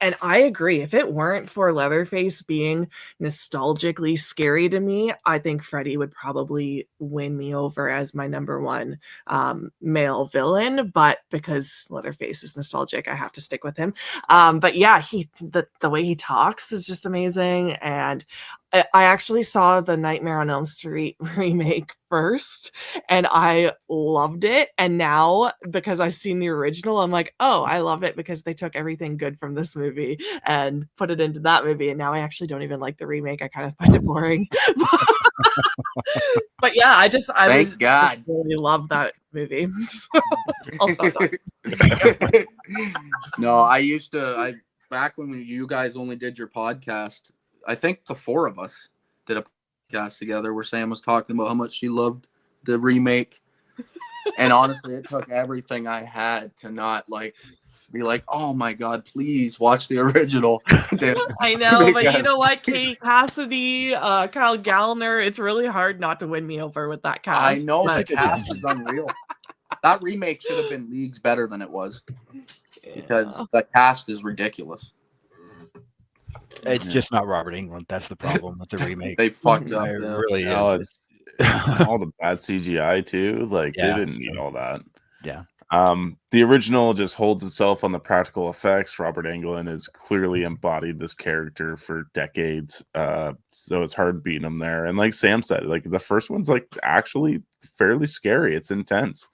And I agree. If it weren't for Leatherface being nostalgically scary to me, I think Freddy would probably win me over as my number 1 male villain. But because Leatherface is nostalgic, I have to stick with him. But yeah, the way he talks is just amazing. And I actually saw the Nightmare on Elm Street remake first, and I loved it. And now, because I've seen the original, I'm like, oh, I love it because they took everything good from this movie and put it into that movie. And now I actually don't even like the remake. I kind of find it boring. But yeah, I just really love that movie. I'll stop talking. No, back when you guys only did your podcast, I think the 4 of us did a podcast together where Sam was talking about how much she loved the remake. And honestly, it took everything I had to not be like, oh my God, please watch the original. I know, but you know what? Katie Cassidy, Kyle Gallner, it's really hard not to win me over with that cast. I know, the cast is unreal. That remake should have been leagues better than it was because the cast is ridiculous. It's just not Robert Englund. That's the problem with the remake. They fucked up. It really is. It's all the bad CGI too. Like, they didn't need all that. Yeah. The original just holds itself on the practical effects. Robert Englund has clearly embodied this character for decades. So it's hard beating him there. And like Sam said, like the first one's like actually fairly scary. It's intense.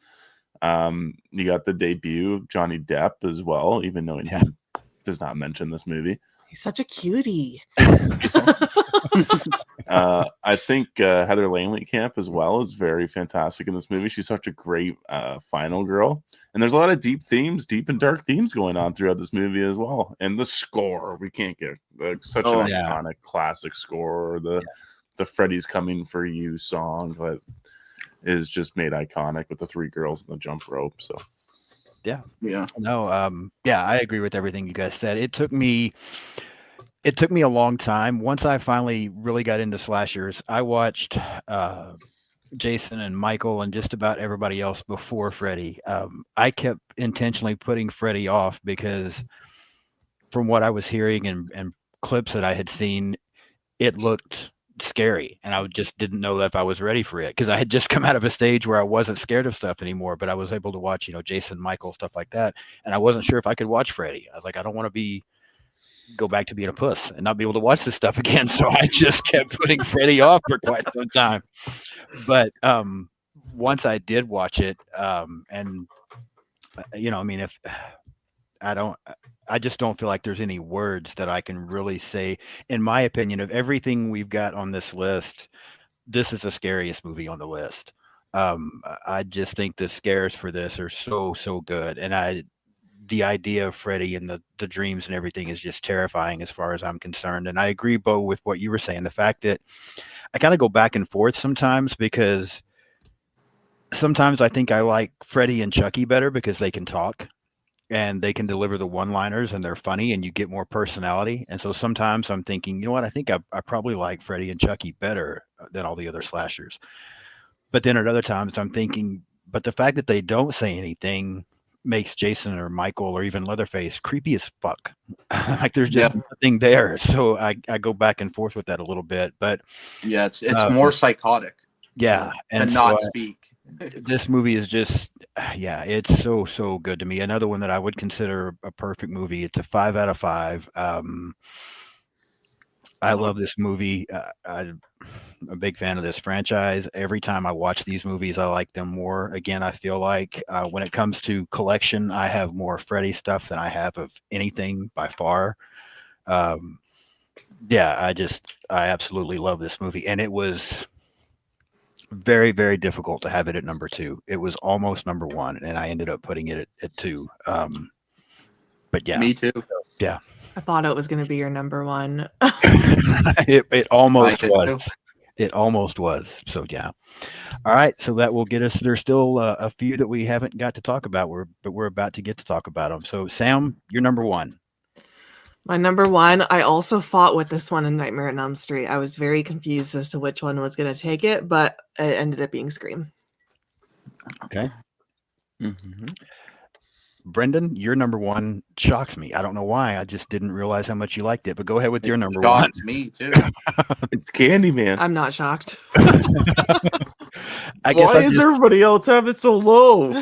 You got the debut of Johnny Depp as well, even though he does not mention this movie. He's such a cutie. I think Heather Langenkamp as well is very fantastic in this movie. She's such a great final girl. And there's a lot of deep and dark themes going on throughout this movie as well. And the score, we can't get such an iconic classic score. The Freddy's Coming For You song that is just made iconic with the three girls in the jump rope. So yeah. No, I agree with everything you guys said. It took me a long time. Once I finally really got into slashers, I watched Jason and Michael and just about everybody else before Freddy. I kept intentionally putting Freddy off because from what I was hearing and clips that I had seen, it looked scary, and I just didn't know that if I was ready for it, because I had just come out of a stage where I wasn't scared of stuff anymore, but I was able to watch, Jason, Michael, stuff like that, and I wasn't sure if I could watch Freddy. I was like, I don't want to go back to being a puss and not be able to watch this stuff again. So I just kept putting Freddy off for quite some time. But once I did watch it, if I just don't feel like there's any words that I can really say, in my opinion, of everything we've got on this list. This is the scariest movie on the list. I just think the scares for this are so good. And the idea of Freddy and the dreams and everything is just terrifying as far as I'm concerned. And I agree, Beau, with what you were saying. The fact that I kind of go back and forth sometimes, because sometimes I think I like Freddy and Chucky better because they can talk and they can deliver the one-liners and they're funny and you get more personality. And so sometimes I'm thinking, you know what, I think I probably like Freddy and Chucky better than all the other slashers. But then at other times I'm thinking, but the fact that they don't say anything makes Jason or Michael or even Leatherface creepy as fuck. Like there's just nothing there. So I go back and forth with that a little bit. But yeah, it's more psychotic. Yeah. And not speak. This movie is just, it's so good to me. Another one that I would consider a perfect movie. It's a 5 out of 5. I love this movie. I'm a big fan of this franchise. Every time I watch these movies, I like them more. Again, I feel like when it comes to collection, I have more Freddy stuff than I have of anything by far. I absolutely love this movie. And it was very, very difficult to have it at number 2. It was almost number 1, and I ended up putting it at 2. But yeah. Me too. Yeah. I thought it was going to be your number 1. It almost was. Too. It almost was. So yeah. All right. So that will get us. There's still a few that we haven't got to talk about. But we're about to get to talk about them. So Sam, you're number 1. My number 1. I also fought with this one in Nightmare on Elm Street. I was very confused as to which one was going to take it, but it ended up being Scream. Okay. Mm-hmm. Brendan, your number 1 shocks me. I don't know why. I just didn't realize how much you liked it. But go ahead with your number 1. Shocks me too. It's Candyman. I'm not shocked. Why is everybody else have it so low?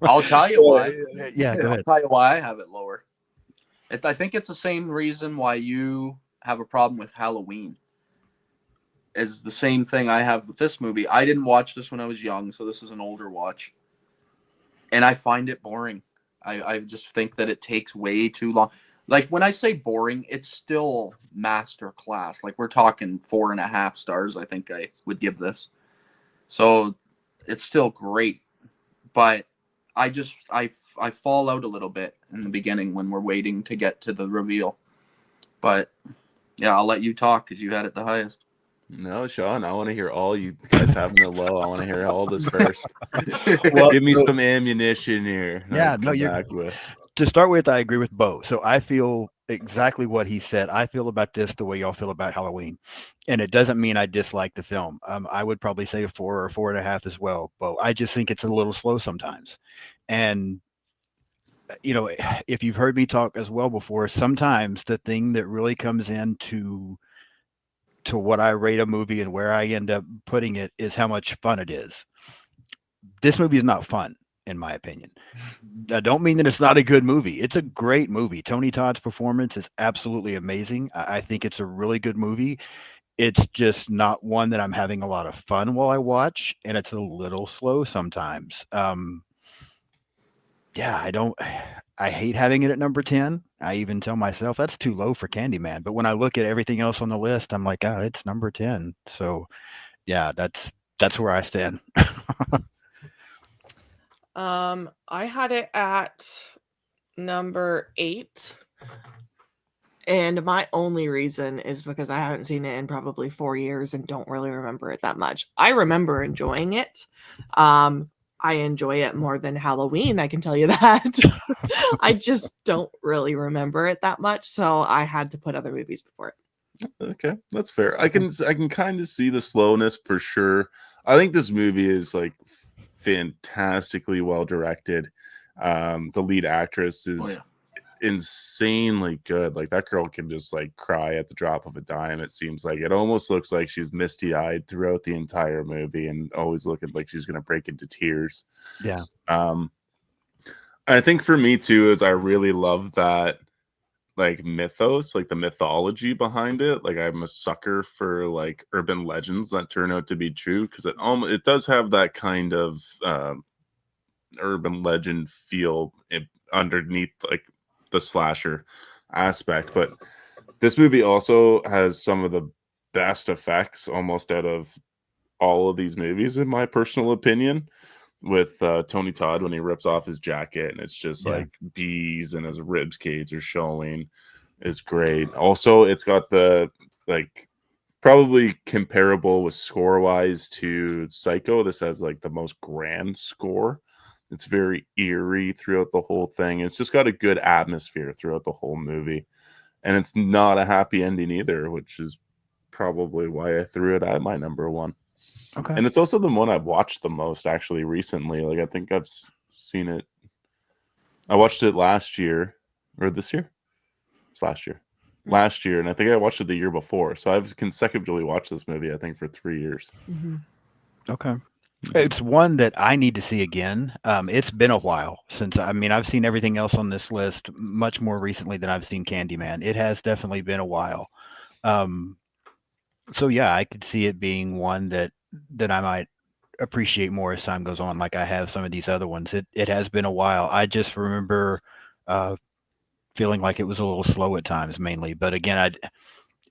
I'll tell you why. Yeah, go ahead. I'll tell you why I have it lower. I think it's the same reason why you have a problem with Halloween. Is the same thing I have with this movie. I didn't watch this when I was young, so this is an older watch. And I find it boring. I just think that it takes way too long. Like, when I say boring, it's still master class. Like, we're talking 4.5 stars, I think I would give this. So, it's still great. But I fall out a little bit in the beginning when we're waiting to get to the reveal. But, yeah, I'll let you talk because you had it the highest. No, Sean, I want to hear all you guys having it low. I want to hear all this first. Give me some ammunition here. Yeah, no, to start with, I agree with Beau. So I feel exactly what he said. I feel about this the way y'all feel about Halloween. And it doesn't mean I dislike the film. I would probably say a 4 or 4.5 as well, Beau. I just think it's a little slow sometimes. And, if you've heard me talk as well before, sometimes the thing that really comes into what I rate a movie and where I end up putting it is how much fun it is. This movie is not fun, in my opinion. I don't mean that it's not a good movie. It's a great movie. Tony Todd's performance is absolutely amazing. I think it's a really good movie. it's just not one that I'm having a lot of fun while I watch, and it's a little slow sometimes. Yeah, I hate having it at number 10. I even tell myself that's too low for Candyman. But when I look at everything else on the list, I'm like, oh, it's number 10. So yeah, that's where I stand. I had it at number 8. And my only reason is because I haven't seen it in probably 4 years and don't really remember it that much. I remember enjoying it. I enjoy it more than Halloween, I can tell you that. I just don't really remember it that much, so I had to put other movies before it. Okay, that's fair. I can kind of see the slowness for sure. I think this movie is like fantastically well directed. The lead actress is insanely good. Like that girl can just like cry at the drop of a dime. It seems like it almost looks like she's misty-eyed throughout the entire movie and always looking like she's gonna break into tears. Yeah. I think for me too is I really love that like mythos, like the mythology behind it. Like I'm a sucker for like urban legends that turn out to be true because it does have that kind of urban legend feel underneath like the slasher aspect. But this movie also has some of the best effects almost out of all of these movies, in my personal opinion. With Tony Todd when he rips off his jacket and it's just like bees and his ribs cage are showing is great. Also, it's got the like probably comparable with score wise to Psycho. This has like the most grand score. It's very eerie throughout the whole thing. It's just got a good atmosphere throughout the whole movie. And it's not a happy ending either, which is probably why I threw it at my number 1. Okay. And it's also the one I've watched the most actually recently. Like I think I've seen it. I watched it last year or this year. It's last year. Last year, and I think I watched it the year before. So I've consecutively watched this movie, I think, for 3 years. Mm-hmm. Okay. It's one that I need to see again. It's been a while since, I mean, I've seen everything else on this list much more recently than I've seen Candyman. It has definitely been a while. So yeah, I could see it being one that I might appreciate more as time goes on, like I have some of these other ones. It has been a while. I just remember feeling like it was a little slow at times, mainly. But again,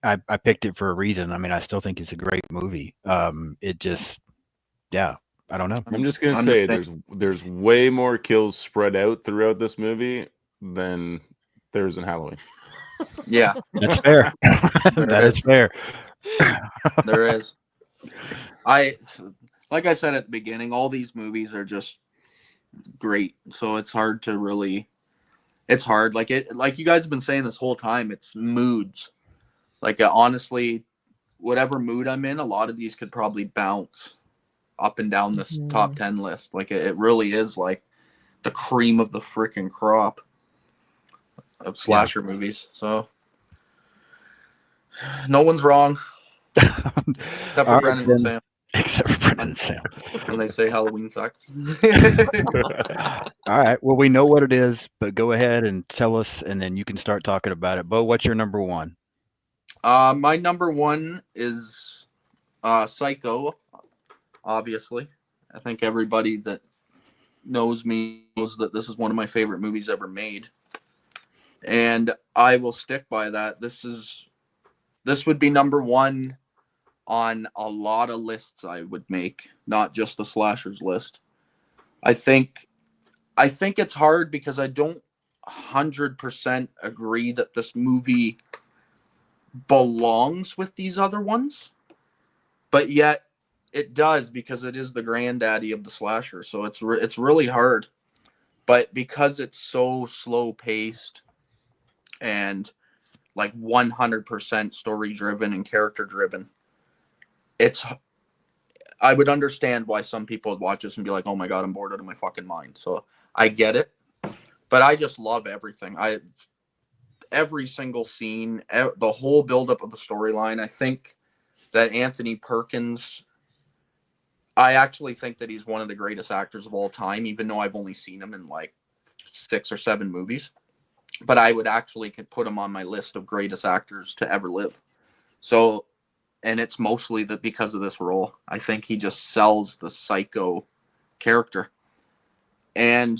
I picked it for a reason. I mean, I still think it's a great movie. It just, yeah, I don't know. I'm just gonna say there's way more kills spread out throughout this movie than there's in Halloween. Yeah, That's fair. That is fair. There is. Like I said at the beginning, all these movies are just great. So it's hard to really. It's hard. Like you guys have been saying this whole time. It's moods. Like honestly, whatever mood I'm in, a lot of these could probably bounce up and down this top 10 list. Like it really is like the cream of the freaking crop of slasher movies. So no one's wrong. Except for Brendan and Sam. Except for Brendan and Sam. When they say Halloween sucks. All right. Well, we know what it is, but go ahead and tell us, and then you can start talking about it. Bo, what's your number 1? My number 1 is Psycho, obviously. I think everybody that knows me knows that this is one of my favorite movies ever made. And I will stick by that. This would be number 1 on a lot of lists I would make, not just the slashers list. I think it's hard because I don't 100% agree that this movie belongs with these other ones, but yet it does because it is the granddaddy of the slasher. So it's really hard, but because it's so slow paced and like 100% story driven and character driven, I would understand why some people would watch this and be like, oh my God, I'm bored out of my fucking mind. So I get it, but I just love everything. Every single scene, the whole buildup of the storyline. I think that Anthony Perkins, I actually think that he's one of the greatest actors of all time, even though I've only seen him in like 6 or 7 movies. But I would actually could put him on my list of greatest actors to ever live. So and it's mostly that because of this role. I think he just sells the psycho character, and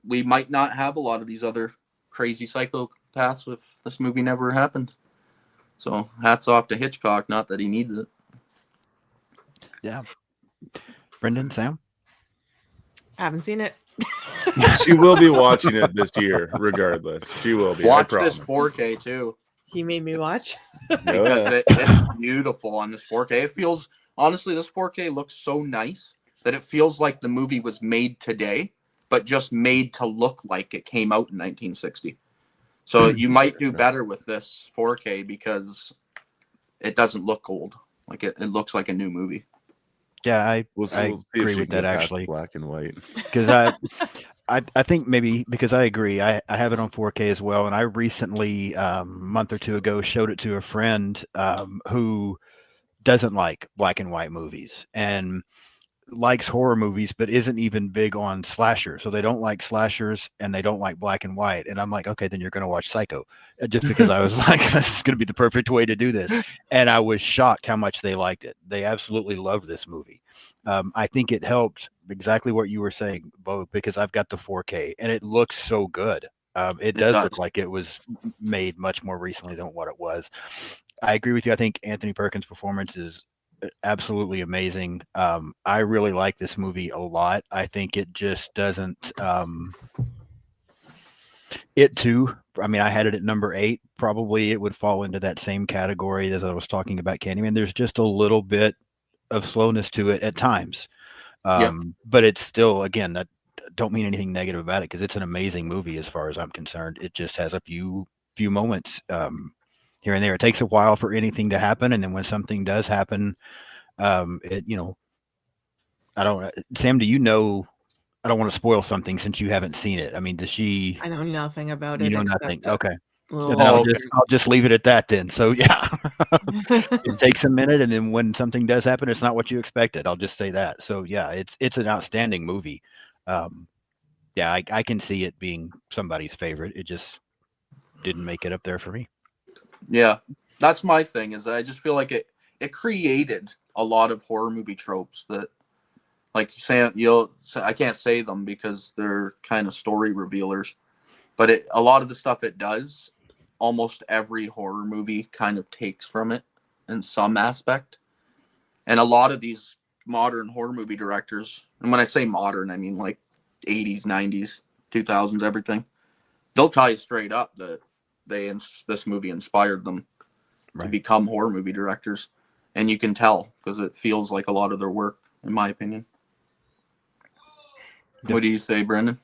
we might not have a lot of these other crazy psychopaths if this movie never happened. So hats off to Hitchcock. Not that he needs it. Yeah. Brendan, Sam? Haven't seen it. She will be watching it this year, regardless. She will be. Watch I this promise. 4K too. He made me watch. Because it's beautiful on this 4K. It feels, honestly, this 4K looks so nice that it feels like the movie was made today, but just made to look like it came out in 1960. So you might do better with this 4K because it doesn't look old. Like it looks like a new movie. Yeah, I We'll see if agree she with can that get past actually. black and white. Because I think maybe because I agree. I have it on 4K as well, and I recently, a month or two ago, showed it to a friend who doesn't like black and white movies and likes horror movies, but isn't even big on slashers. So they don't like slashers and they don't like black and white. And I'm like, okay, then you're going to watch Psycho, just because I was like, this is going to be the perfect way to do this. And I was shocked how much they liked it. They absolutely loved this movie. I think it helped exactly what you were saying, Bo, because I've got the 4K and it looks so good. It does look like it was made much more recently than what it was. I agree with you. I think Anthony Perkins' performance is absolutely amazing. I really like this movie a lot. I think it just doesn't. It too. I mean, I had it at number 8. Probably it would fall into that same category as I was talking about Candyman. There's just a little bit of slowness to it at times, but it's still, again, that don't mean anything negative about it because it's an amazing movie as far as I'm concerned. It just has a few moments here and there. It takes a while for anything to happen, and then when something does happen, it I don't, Sam, do you know? I don't want to spoil something since you haven't seen it. I mean, does she? I know nothing about You it. know except nothing. that Okay. little- Then I'll just leave it at that then. So yeah, it takes a minute, and then when something does happen, it's not what you expected. I'll just say that. So yeah, it's an outstanding movie. Yeah, I can see it being somebody's favorite. It just didn't make it up there for me. Yeah, that's my thing. Is that I just feel like it created a lot of horror movie tropes that, like I can't say them because they're kind of story revealers, but a lot of the stuff it does, almost every horror movie kind of takes from it in some aspect. And a lot of these modern horror movie directors, and when I say modern, I mean like 80s, 90s, 2000s, everything, they'll tell you straight up that this movie inspired them to become horror movie directors. And you can tell because it feels like a lot of their work, in my opinion. What do you say, Brendan?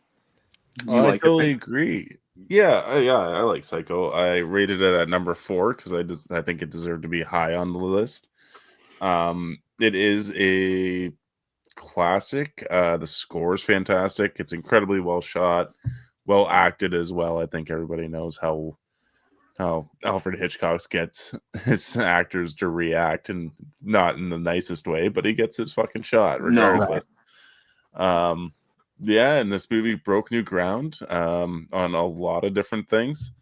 I totally agree. Yeah, I like Psycho. I rated it at number 4 because I think it deserved to be high on the list. It is a classic. The score is fantastic. It's incredibly well shot, well acted as well. I think everybody knows how Alfred Hitchcock gets his actors to react, and not in the nicest way, but he gets his fucking shot regardless. No. Yeah, and this movie broke new ground on a lot of different things.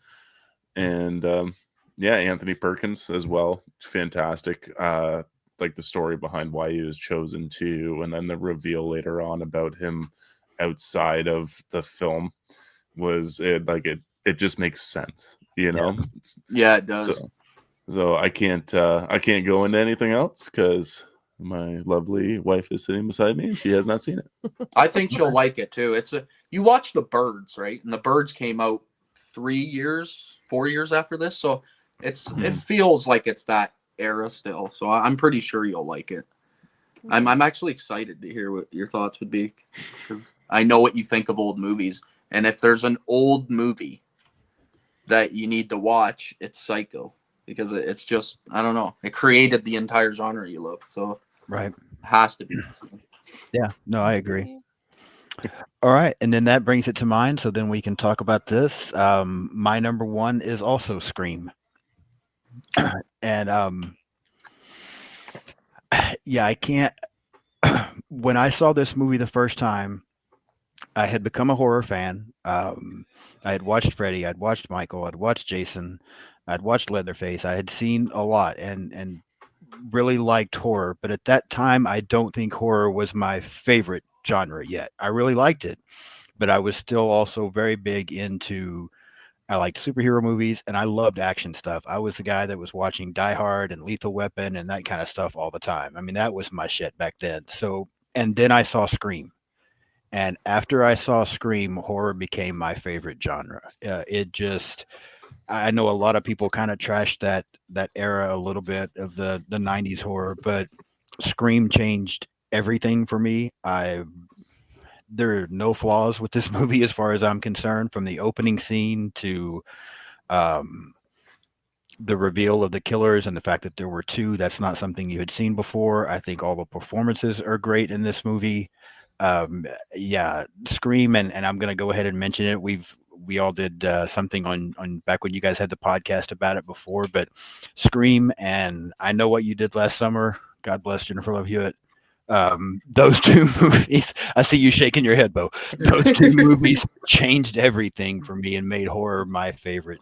And yeah, Anthony Perkins as well. Fantastic. Like the story behind why he was chosen to, and then the reveal later on about him outside of the film was it just makes sense, you know? Yeah, it does. So I can't go into anything else because my lovely wife is sitting beside me and she has not seen it. I think she'll like it too. You watch The Birds, right? And The Birds came out 4 years after this, so it feels like it's that era still. So I'm pretty sure you'll like it. I'm actually excited to hear what your thoughts would be because I know what you think of old movies, and if there's an old movie that you need to watch, it's Psycho because it's just, I don't know, it created the entire genre you love. So right, has to be. Yeah, no, I agree. All right, and then that brings it to mine. So then we can talk about this. My number 1 is also Scream, and yeah, I can't. When I saw this movie the first time, I had become a horror fan. I had watched Freddy, I'd watched Michael, I'd watched Jason, I'd watched Leatherface. I had seen a lot, and really liked horror, but at that time, I don't think horror was my favorite genre yet. I really liked it, but I was still also very big into. I liked superhero movies and I loved action stuff. I was the guy that was watching Die Hard and Lethal Weapon and that kind of stuff all the time. I mean, that was my shit back then. So, and then I saw Scream. And after I saw Scream, horror became my favorite genre. It just, I know a lot of people kind of trashed that era a little bit of the '90s horror, but Scream changed everything for me. There are no flaws with this movie as far as I'm concerned, from the opening scene to um, the reveal of the killers and the fact that there were two. That's not something you had seen before. I think all the performances are great in this movie. Yeah, Scream, and I'm gonna go ahead and mention it. We all did something on back when you guys had the podcast about it before, but Scream and I Know What You Did Last Summer. God bless Jennifer Love Hewitt. Those two movies, I see you shaking your head, Bo. Those two movies changed everything for me and made horror my favorite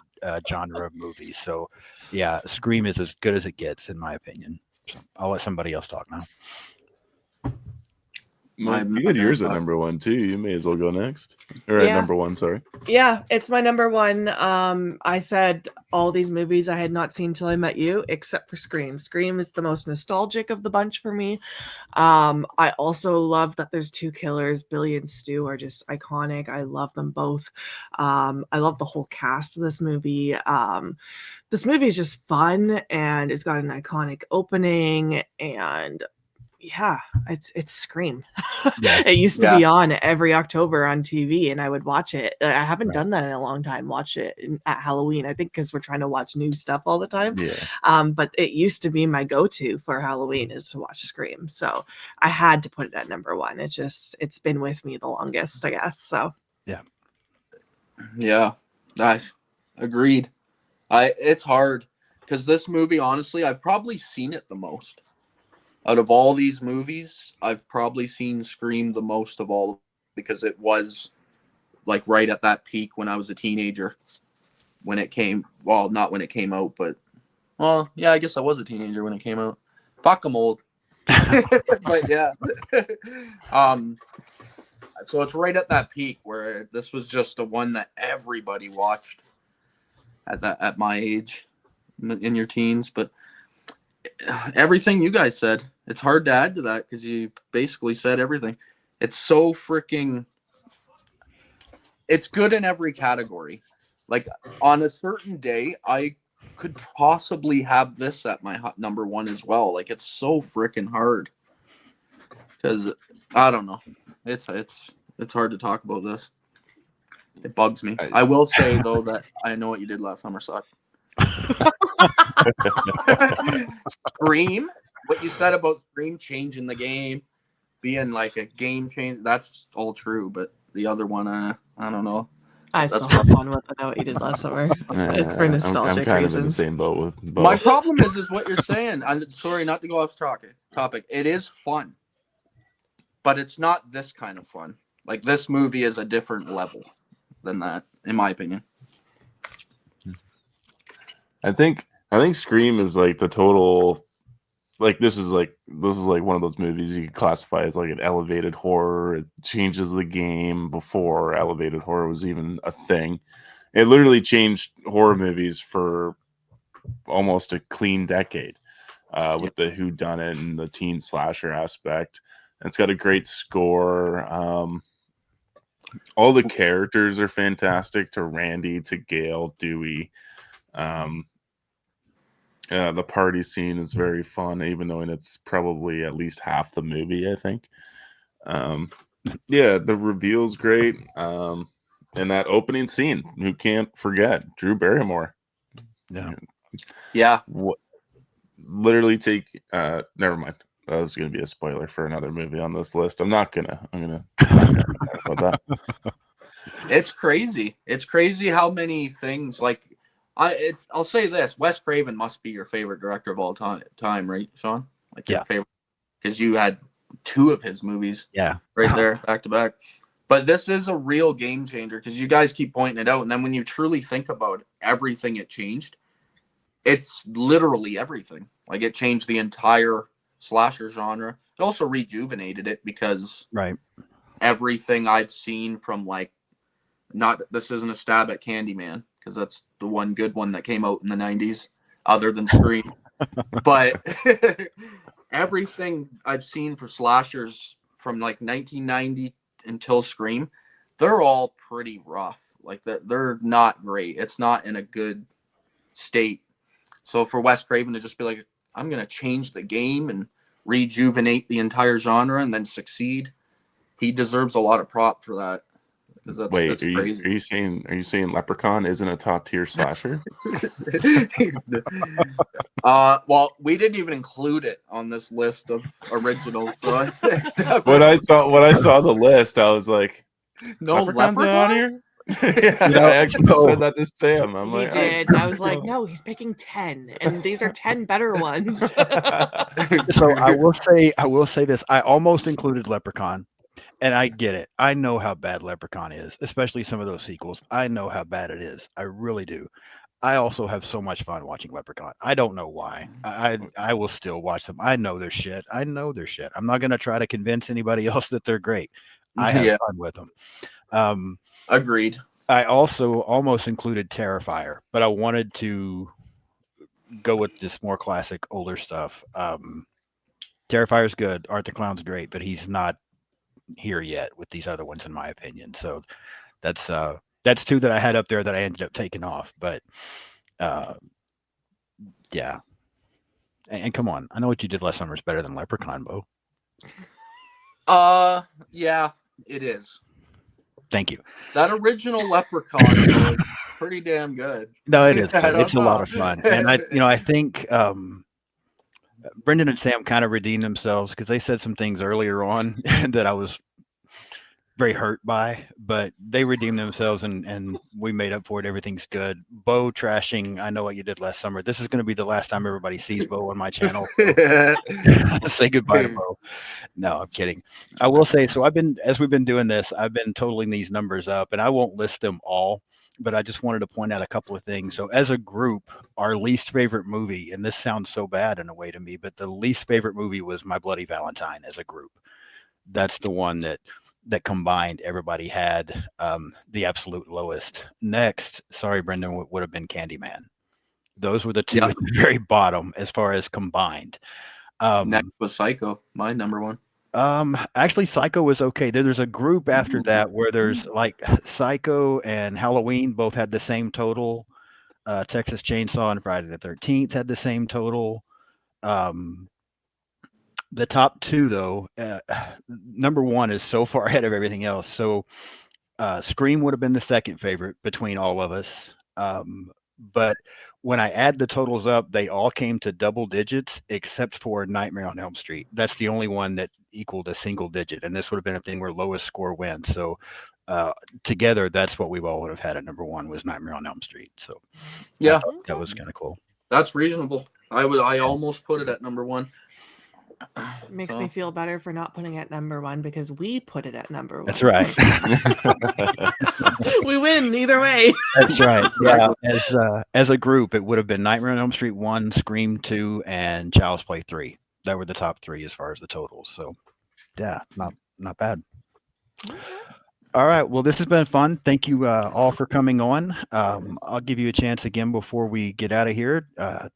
genre of movies. So, yeah, Scream is as good as it gets, in my opinion. So I'll let somebody else talk now. Well, you had yours at number one too. You may as well go next. Or at number one, sorry. Yeah, it's my number one. I said all these movies I had not seen till I met you, except for Scream. Scream is the most nostalgic of the bunch for me. I also love that there's two killers. Billy and Stu are just iconic. I love them both. I love the whole cast of this movie. This movie is just fun, and it's got an iconic opening, and yeah, it's Scream. Yeah. It used to be on every October on TV, and I would watch it. I haven't Right. done that in a long time. Watch it at Halloween, I think, because we're trying to watch new stuff all the time. Yeah. But it used to be my go-to for Halloween is to watch Scream. So I had to put it at number one. It's been with me the longest, I guess. So Yeah, I agreed. It's hard because this movie, honestly, I've probably seen it the most. Out of all these movies, I've probably seen Scream the most of all, because it was like right at that peak when I was a teenager. When it came, well, not when it came out, but well, yeah, I guess I was a teenager when it came out. Fuck, I'm old. But yeah. So it's right at that peak where this was just the one that everybody watched at my age, in your teens. But everything you guys said, it's hard to add to that because you basically said everything. It's so freaking, it's good in every category. Like on a certain day, I could possibly have this at my number one as well. Like it's so freaking hard because I don't know. It's hard to talk about this. It bugs me. I will say though that I Know What You Did Last Summer sucked. Scream, what you said about Scream changing the game, being like a game change, that's all true. But the other one, I don't know. I still have fun with I Know What You Did Last Summer. It's for nostalgic I'm kind reasons. of in the same boat with both. My problem is what you're saying. I'm sorry not to go off topic. It is fun, but it's not this kind of fun. Like this movie is a different level than that, in my opinion. I think Scream is like the total, like this is like one of those movies you could classify as like an elevated horror. It changes the game before elevated horror was even a thing. It literally changed horror movies for almost a clean decade, with the whodunit and the teen slasher aspect. And it's got a great score. All the characters are fantastic, to Randy, to Gail, Dewey. The party scene is very fun, even though it's probably at least half the movie, I think. Yeah, the reveal's great. And that opening scene, who can't forget? Drew Barrymore. Yeah. Literally take never mind. That was going to be a spoiler for another movie on this list. I'm not gonna talk about that. It's crazy. It's crazy how many things, like I'll say this: Wes Craven must be your favorite director of all time, right, Sean? Like your favorite, because you had two of his movies, right there, back to back. But this is a real game changer because you guys keep pointing it out, and then when you truly think about everything it changed, it's literally everything. Like, it changed the entire slasher genre. It also rejuvenated it because Right. everything I've seen from, like, this isn't a stab at Candyman, because that's the one good one that came out in the 90s, other than Scream. But everything I've seen for slashers from like 1990 until Scream, they're all pretty rough. Like, they're not great. It's not in a good state. So for Wes Craven to just be like, I'm going to change the game and rejuvenate the entire genre and then succeed, he deserves a lot of prop for that. Wait, That's are crazy. you saying Leprechaun isn't a top tier slasher? Well, we didn't even include it on this list of originals, so it's definitely... when I saw the list, I was like, no Leprechaun's not on Leprechaun? here. Yeah, I actually said that to Sam. I'm He like, did. And I was like, no, he's picking 10, and these are 10 better ones. So I will say this. I almost included Leprechaun, and I get it. I know how bad Leprechaun is, especially some of those sequels. I know how bad it is. I really do. I also have so much fun watching Leprechaun. I don't know why. I will still watch them. I know their shit. I'm not going to try to convince anybody else that they're great. I have fun with them. Agreed. I also almost included Terrifier, but I wanted to go with this more classic, older stuff. Terrifier's good. Art the Clown's great, but he's not here yet with these other ones, in my opinion. So that's two that I had up there that I ended up taking off. But yeah. And come on, I know what you did last summer is better than Leprechaun, Beau. Yeah, it is. Thank you. That original Leprechaun was pretty damn good. No, it is. It's a lot of fun, and I think Brendan and Sam kind of redeemed themselves because they said some things earlier on that I was very hurt by, but they redeemed themselves and we made up for it. Everything's good. Beau trashing I Know What You Did Last Summer. This is going to be the last time everybody sees Beau on my channel. So say goodbye to Beau. No, I'm kidding. I will say, so as we've been doing this, I've been totaling these numbers up, and I won't list them all, but I just wanted to point out a couple of things. So as a group, our least favorite movie, and this sounds so bad in a way to me, but the least favorite movie was My Bloody Valentine as a group. That's the one that combined everybody had the absolute lowest. Next, sorry, Brendan, would have been Candyman. Those were the two at the very bottom as far as combined. Next was Psycho, my number one. Actually, Psycho was okay. There's a group after that where there's like Psycho and Halloween both had the same total. Texas Chainsaw and Friday the 13th had the same total. The top two, though, number one is so far ahead of everything else. So Scream would have been the second favorite between all of us. But when I add the totals up, they all came to double digits except for Nightmare on Elm Street. That's the only one that equaled a single digit. And this would have been a thing where lowest score wins. So together, that's what we all would have had at number one was Nightmare on Elm Street. So yeah, that was kind of cool. That's reasonable. I almost put it at number one. Makes me feel better for not putting it at number one because we put it at number one. That's right. We win either way. That's right. Yeah. As a group, it would have been Nightmare on Elm Street 1, Scream 2, and Child's Play 3. That were the top three as far as the totals. So yeah, not bad. All right. Well, this has been fun. Thank you all for coming on. I'll give you a chance again before we get out of here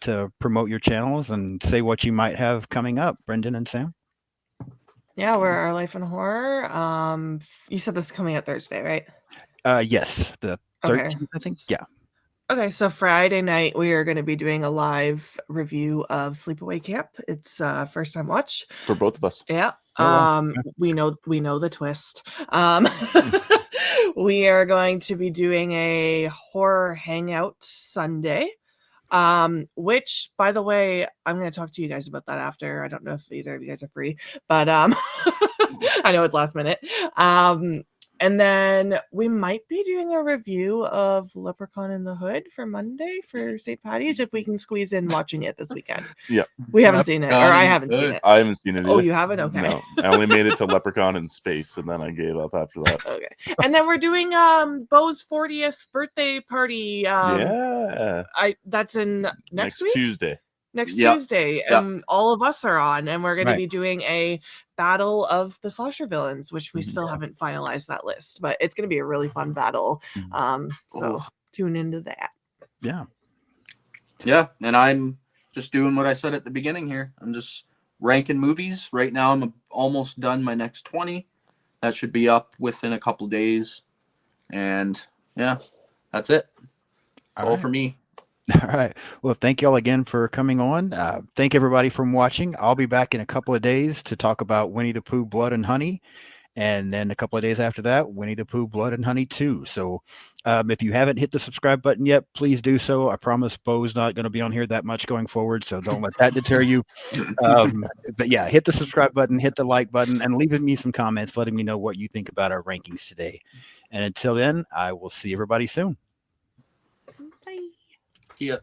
to promote your channels and say what you might have coming up, Brendan and Sam. Yeah, we're Our Life in Horror. You said this is coming out Thursday, right? Yes, the 13th, I think. Yeah. Okay, so Friday night we are going to be doing a live review of Sleepaway Camp. It's first time watch for both of us. Yeah. We know the twist. We are going to be doing a horror hangout Sunday. Which, by the way, I'm going to talk to you guys about that after. I don't know if either of you guys are free, but I know it's last minute. And then we might be doing a review of Leprechaun in the Hood for Monday for St. Patty's if we can squeeze in watching it this weekend. Yeah. We haven't seen it, or I haven't seen it. I haven't seen it either. Oh, you haven't? Okay. No, I only made it to Leprechaun in Space, and then I gave up after that. Okay. And then we're doing Beau's 40th birthday party. Yeah. That's in next week? Tuesday. next Yeah. Tuesday, Yeah. and all of us are on, and we're going to Right. be doing a battle of the slasher villains, which we still Yeah. haven't finalized that list, but it's going to be a really fun battle. So Oh. tune into that. Yeah. Yeah, and I'm just doing what I said at the beginning here. I'm just ranking movies. Right now, I'm almost done my next 20. That should be up within a couple days. And yeah, that's it. That's all right. for me. All right. Well, thank you all again for coming on. Thank everybody for watching. I'll be back in a couple of days to talk about Winnie the Pooh, Blood and Honey. And then a couple of days after that, Winnie the Pooh, Blood and Honey 2. So if you haven't hit the subscribe button yet, please do so. I promise Beau's not going to be on here that much going forward, so don't let that deter you. But yeah, hit the subscribe button, hit the like button, and leave me some comments letting me know what you think about our rankings today. And until then, I will see everybody soon. Bye. Yeah.